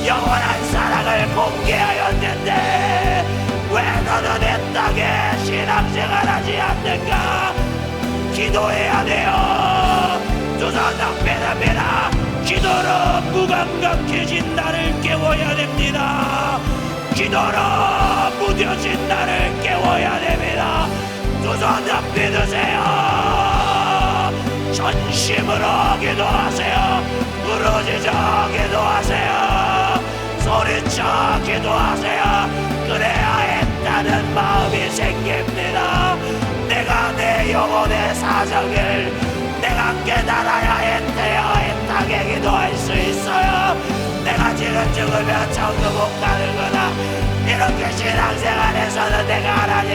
영원한 사랑을 공개하였는데, 왜 너는 내 땅에 신앙생활하지 않는가? 기도해야 돼요. 두 손 높이랍니다. 기도로 무감각해진 나를 깨워야 됩니다. 기도로 무뎌진 나를 깨워야 됩니다. 두 손 높이 드세요. 전심으로 기도하세요. 부르짖어 기도하세요. 소리쳐 기도하세요. 그래야 애타는 마음이 생깁니다. 내가 내 영혼의 사정을 내가 깨달아야 애타게 기도할 수 있어요. 내가 지금 죽으면 천국 못 가는구나. 이렇게 신앙생활에서는 내가 하나님,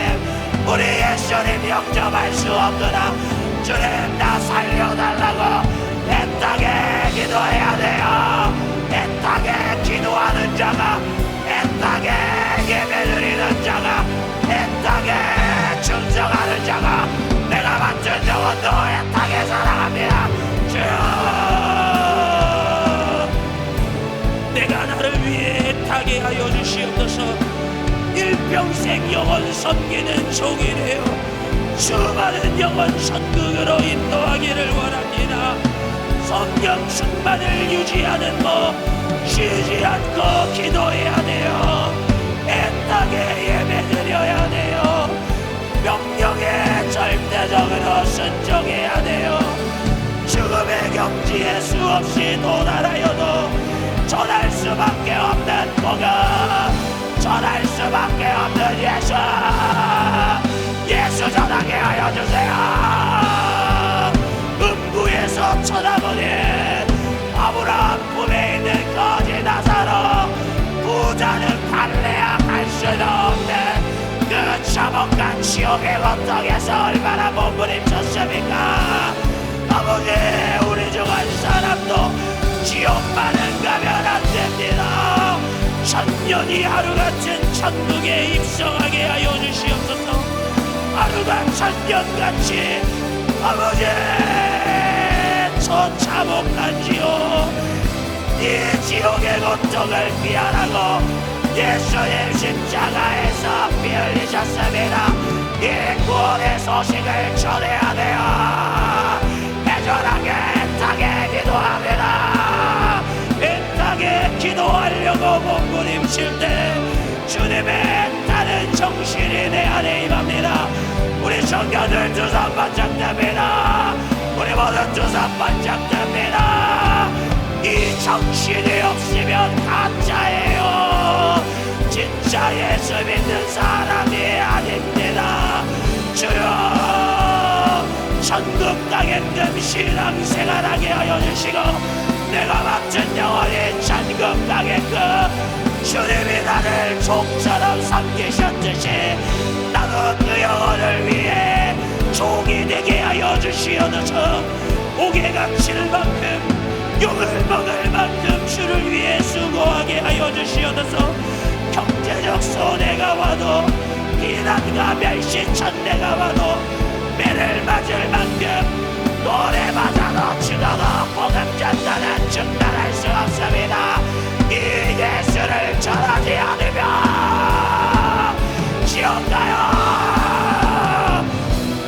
우리 예수님 영접할 수 없구나. 주님 나 살려달라고 애타게 기도해야 돼요. 애타게 기도하는 자가, 애타게 예배드리는 자가, 애타게 충성하는 자가 내가 맡은 영혼도 애타게 사랑합니다. 내가 나를 위해 애타게 하여 주시옵소서. 일평생 영혼 섬기는 종이 되어 수많은 영혼 천국으로 인도하기를 원합니다. 성령 충만을 유지하는 법, 쉬지 않고 기도해야 돼요. 애타게 예배드려야 돼요. 명령에 절대적으로 순종해야 돼요. 죽음의 경지에 수없이 도달하여도 전할 수밖에 없는 복음, 전할 수밖에 없는 예수, 예수 전하게 하여 주세요. 음부에서 쳐다보니 아브라함 품에 있는 거지 나사로, 부자는 갈레아 갈 수도 없는 그 참혹한 지옥의 고통에서 얼마나 몸부림쳤습니까? 아버지, 우리 중 한 사람도 지옥만은 가면 안 됩니다. 천년이 하루같은 천국에 입성하게 하여 주시옵소서. 하루가 천년같이 아버지 저 참혹한 지옥, 이 지옥의 고통을 피하라고 예수님 십자가에서 피 흘리셨습니다. 이 구원의 소식을 전해야 돼요. 애절하게 애타게 기도합니다. 애타게 기도하려고 몸부림칠 때 주님의 애타는 정신이 내 안에 임합니다. 우리 청년들 두 손 번쩍 듭니다. 우리 모두 두 손 번쩍 듭니다. 이 정신이 없으면 가짜예요. 진짜 예수 믿는 사람이 아닙니다. 주여, 천국 가게끔 신앙생활하게 하여 주시고 내가 맡은 영혼이 천국 가게끔 주님이 나를 종처럼 섬기셨듯이 나도 그 영혼을 위해 종이 되게 하여 주시옵소서. 옥에 갇힐 만큼 욕을 먹을 만큼 주를 위해 수고하게 하여 주시옵소서. 경제적 손해가 와도 비난과 멸시 천대가 와도 매를 맞을 만큼 노래 맞아도 죽어도 복음 전달은 중단할 수 없습니다. 이 예수를 전하지 않으면 지옥 가요.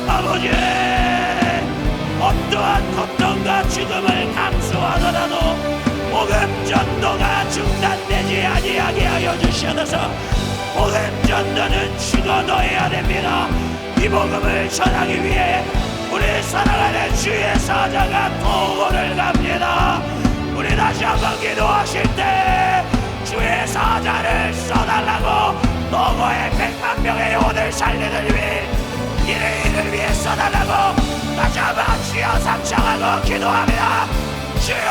아버지, 어떠한 고통과 죽음을 감수하더라도 복음 전도가 중단되지 아니하게 하여 주시옵소서. 복음 전도는 죽어도 해야 됩니다. 이 복음을 전하기 위해 우리 사랑하는 주의 사자가 도고를 갑니다. 우리 다시 한번 기도하실 때 주의 사자를 써달라고 너거의 100만 명의 영혼을 살리는 이를 위해 써달라고 다시 한번 주여 상청하고 기도합니다. 주여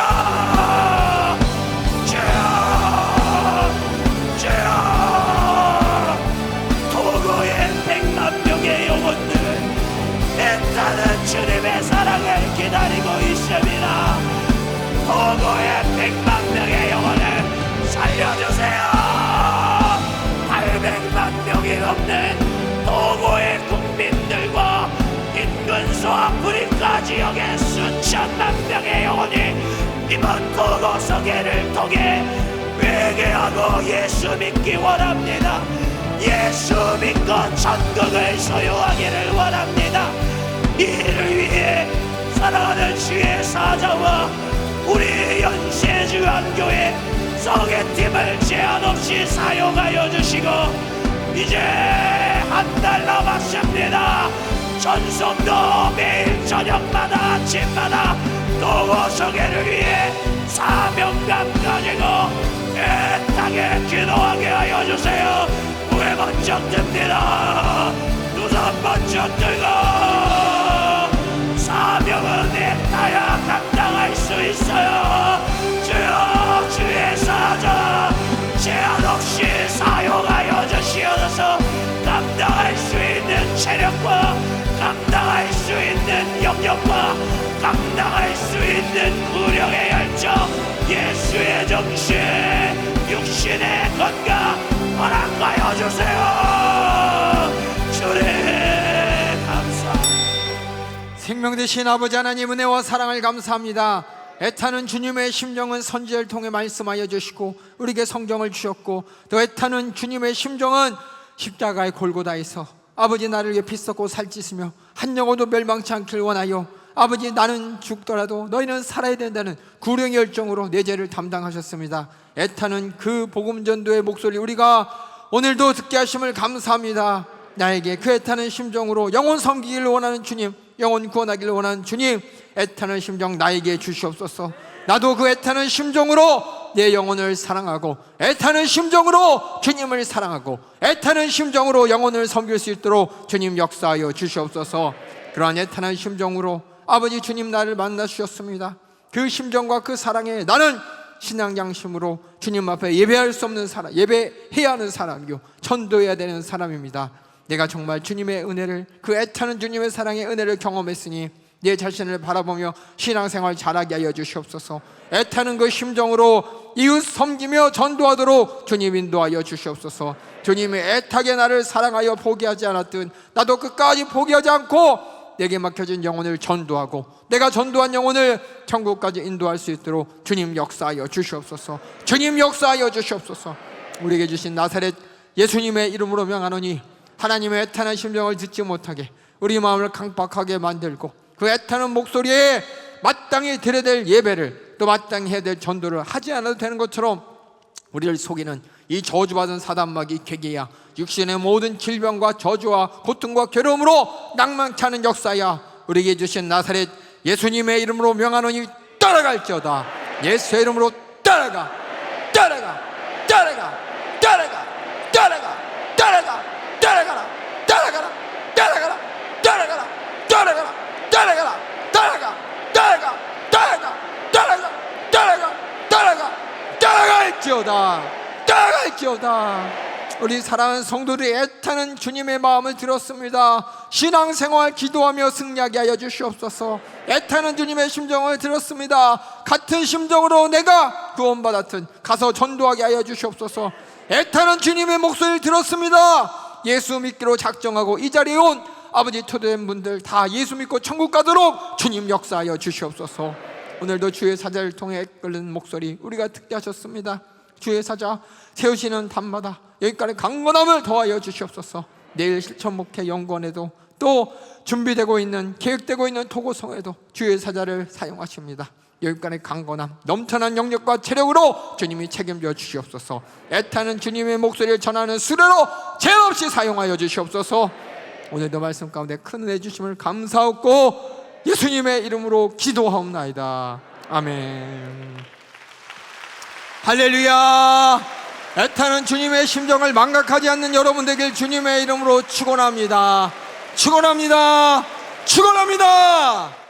토고의 100만 명의 영혼들은 애타는 주님의 사랑을 기다리고 있습니다. 토고의 100만 명의 영혼을 살려주세요. 800만 명이 넘는 토고의 국민들과 인근소 아프리카 지역의 수천만 명의 영혼이 이번 토고 성회를 통해 회개하고 예수 믿기 원합니다. 예수 믿고 천국을 소유하기를 원합니다. 이를 위해 사랑하는 주의 사자와 우리 연세주한교회 성회팀을 제한 없이 사용하여 주시고 이제 한 달 남았습니다. 전성도 매일 저녁마다 아침마다 토고 성회를 위해 사명감 가지고 애타게 기도하게 하여 주세요. 무게 번쩍 듭니다. 두손 번쩍 들고 사명은 애타야 감당할 수 있어요. 주여 주의 사자 제한 없이 사용하여 주시어서 감당할 수 있는 체력과 감당할 수 있는 영역과 감당할 수 있는 구령의 열정, 예수의 정신, 육신의 건강 허락하여 주세요. 주님 감사합니다. 생명 되신 아버지 하나님 은혜와 사랑을 감사합니다. 애타는 주님의 심정은 선지자를 통해 말씀하여 주시고 우리에게 성경을 주셨고 또 애타는 주님의 심정은 십자가의 골고다에서 아버지 나를 위해 피 쏟고 살찌으며 한 영혼도 멸망치 않길 원하여 아버지 나는 죽더라도 너희는 살아야 된다는 구령의 열정으로 내 죄를 담당하셨습니다. 애타는 그 복음 전도의 목소리 우리가 오늘도 듣게 하심을 감사합니다. 나에게 그 애타는 심정으로 영혼 섬기기를 원하는 주님, 영혼 구원하기를 원하는 주님, 애타는 심정 나에게 주시옵소서. 나도 그 애타는 심정으로 내 영혼을 사랑하고 애타는 심정으로 주님을 사랑하고 애타는 심정으로 영혼을 섬길 수 있도록 주님 역사하여 주시옵소서. 그러한 애타는 심정으로 아버지 주님 나를 만나 주셨습니다. 그 심정과 그 사랑에 나는 신앙 양심으로 주님 앞에 예배할 수 없는 사람, 예배해야 하는 사람이요 전도해야 되는 사람입니다. 내가 정말 주님의 은혜를, 그 애타는 주님의 사랑의 은혜를 경험했으니 내 자신을 바라보며 신앙생활 잘하게 하여 주시옵소서. 애타는 그 심정으로 이웃 섬기며 전도하도록 주님 인도하여 주시옵소서. 주님이 애타게 나를 사랑하여 포기하지 않았듯 나도 끝까지 포기하지 않고 내게 맡겨진 영혼을 전도하고 내가 전도한 영혼을 천국까지 인도할 수 있도록 주님 역사하여 주시옵소서. 주님 역사하여 주시옵소서. 우리에게 주신 나사렛 예수님의 이름으로 명하노니 하나님의 애타는 심정을 듣지 못하게 우리 마음을 강박하게 만들고 그 애타는 목소리에 마땅히 드려야 될 예배를 또 마땅히 해야 될 전도를 하지 않아도 되는 것처럼 우리를 속이는 이 저주받은 사단마귀 괴계야 육신의 모든 질병과 저주와 고통과 괴로움으로 낭만케 하는 역사야 우리에게 주신 나사렛 예수님의 이름으로 명하노니 따라갈지어다. 예수의 이름으로 따라가 따라가 따라가 따라가 따라가 따라가 따라가라 따라가라 따라가라 따라가라 따라가라 따라가라 따라가 따라가 따라가 따라가 따라가 따라가 따라갈지어다 따라갈지어다. 우리 사랑하는 성도들이 애타는 주님의 마음을 들었습니다. 신앙생활 기도하며 승리하게 하여 주시옵소서. 애타는 주님의 심정을 들었습니다. 같은 심정으로 내가 구원받았든 가서 전도하게 하여 주시옵소서. 애타는 주님의 목소리를 들었습니다. 예수 믿기로 작정하고 이 자리에 온 아버지 초대된 분들 다 예수 믿고 천국 가도록 주님 역사하여 주시옵소서. 오늘도 주의 사자를 통해 끓는 목소리 우리가 듣게 하셨습니다. 주의 사자 세우시는 밤마다 여기까지 강건함을 더하여 주시옵소서. 내일 실천 목회 연구원에도 또 준비되고 있는 계획되고 있는 토고성에도 주의 사자를 사용하십니다. 여기까지 강건함 넘쳐난 영역과 체력으로 주님이 책임져 주시옵소서. 애타는 주님의 목소리를 전하는 수레로 제한 없이 사용하여 주시옵소서. 오늘도 말씀 가운데 큰 은혜 주심을 감사하고 예수님의 이름으로 기도하옵나이다. 아멘. 할렐루야 애타는 주님의 심정을 망각하지 않는 여러분 되길 주님의 이름으로 축원합니다. 축원합니다. 축원합니다.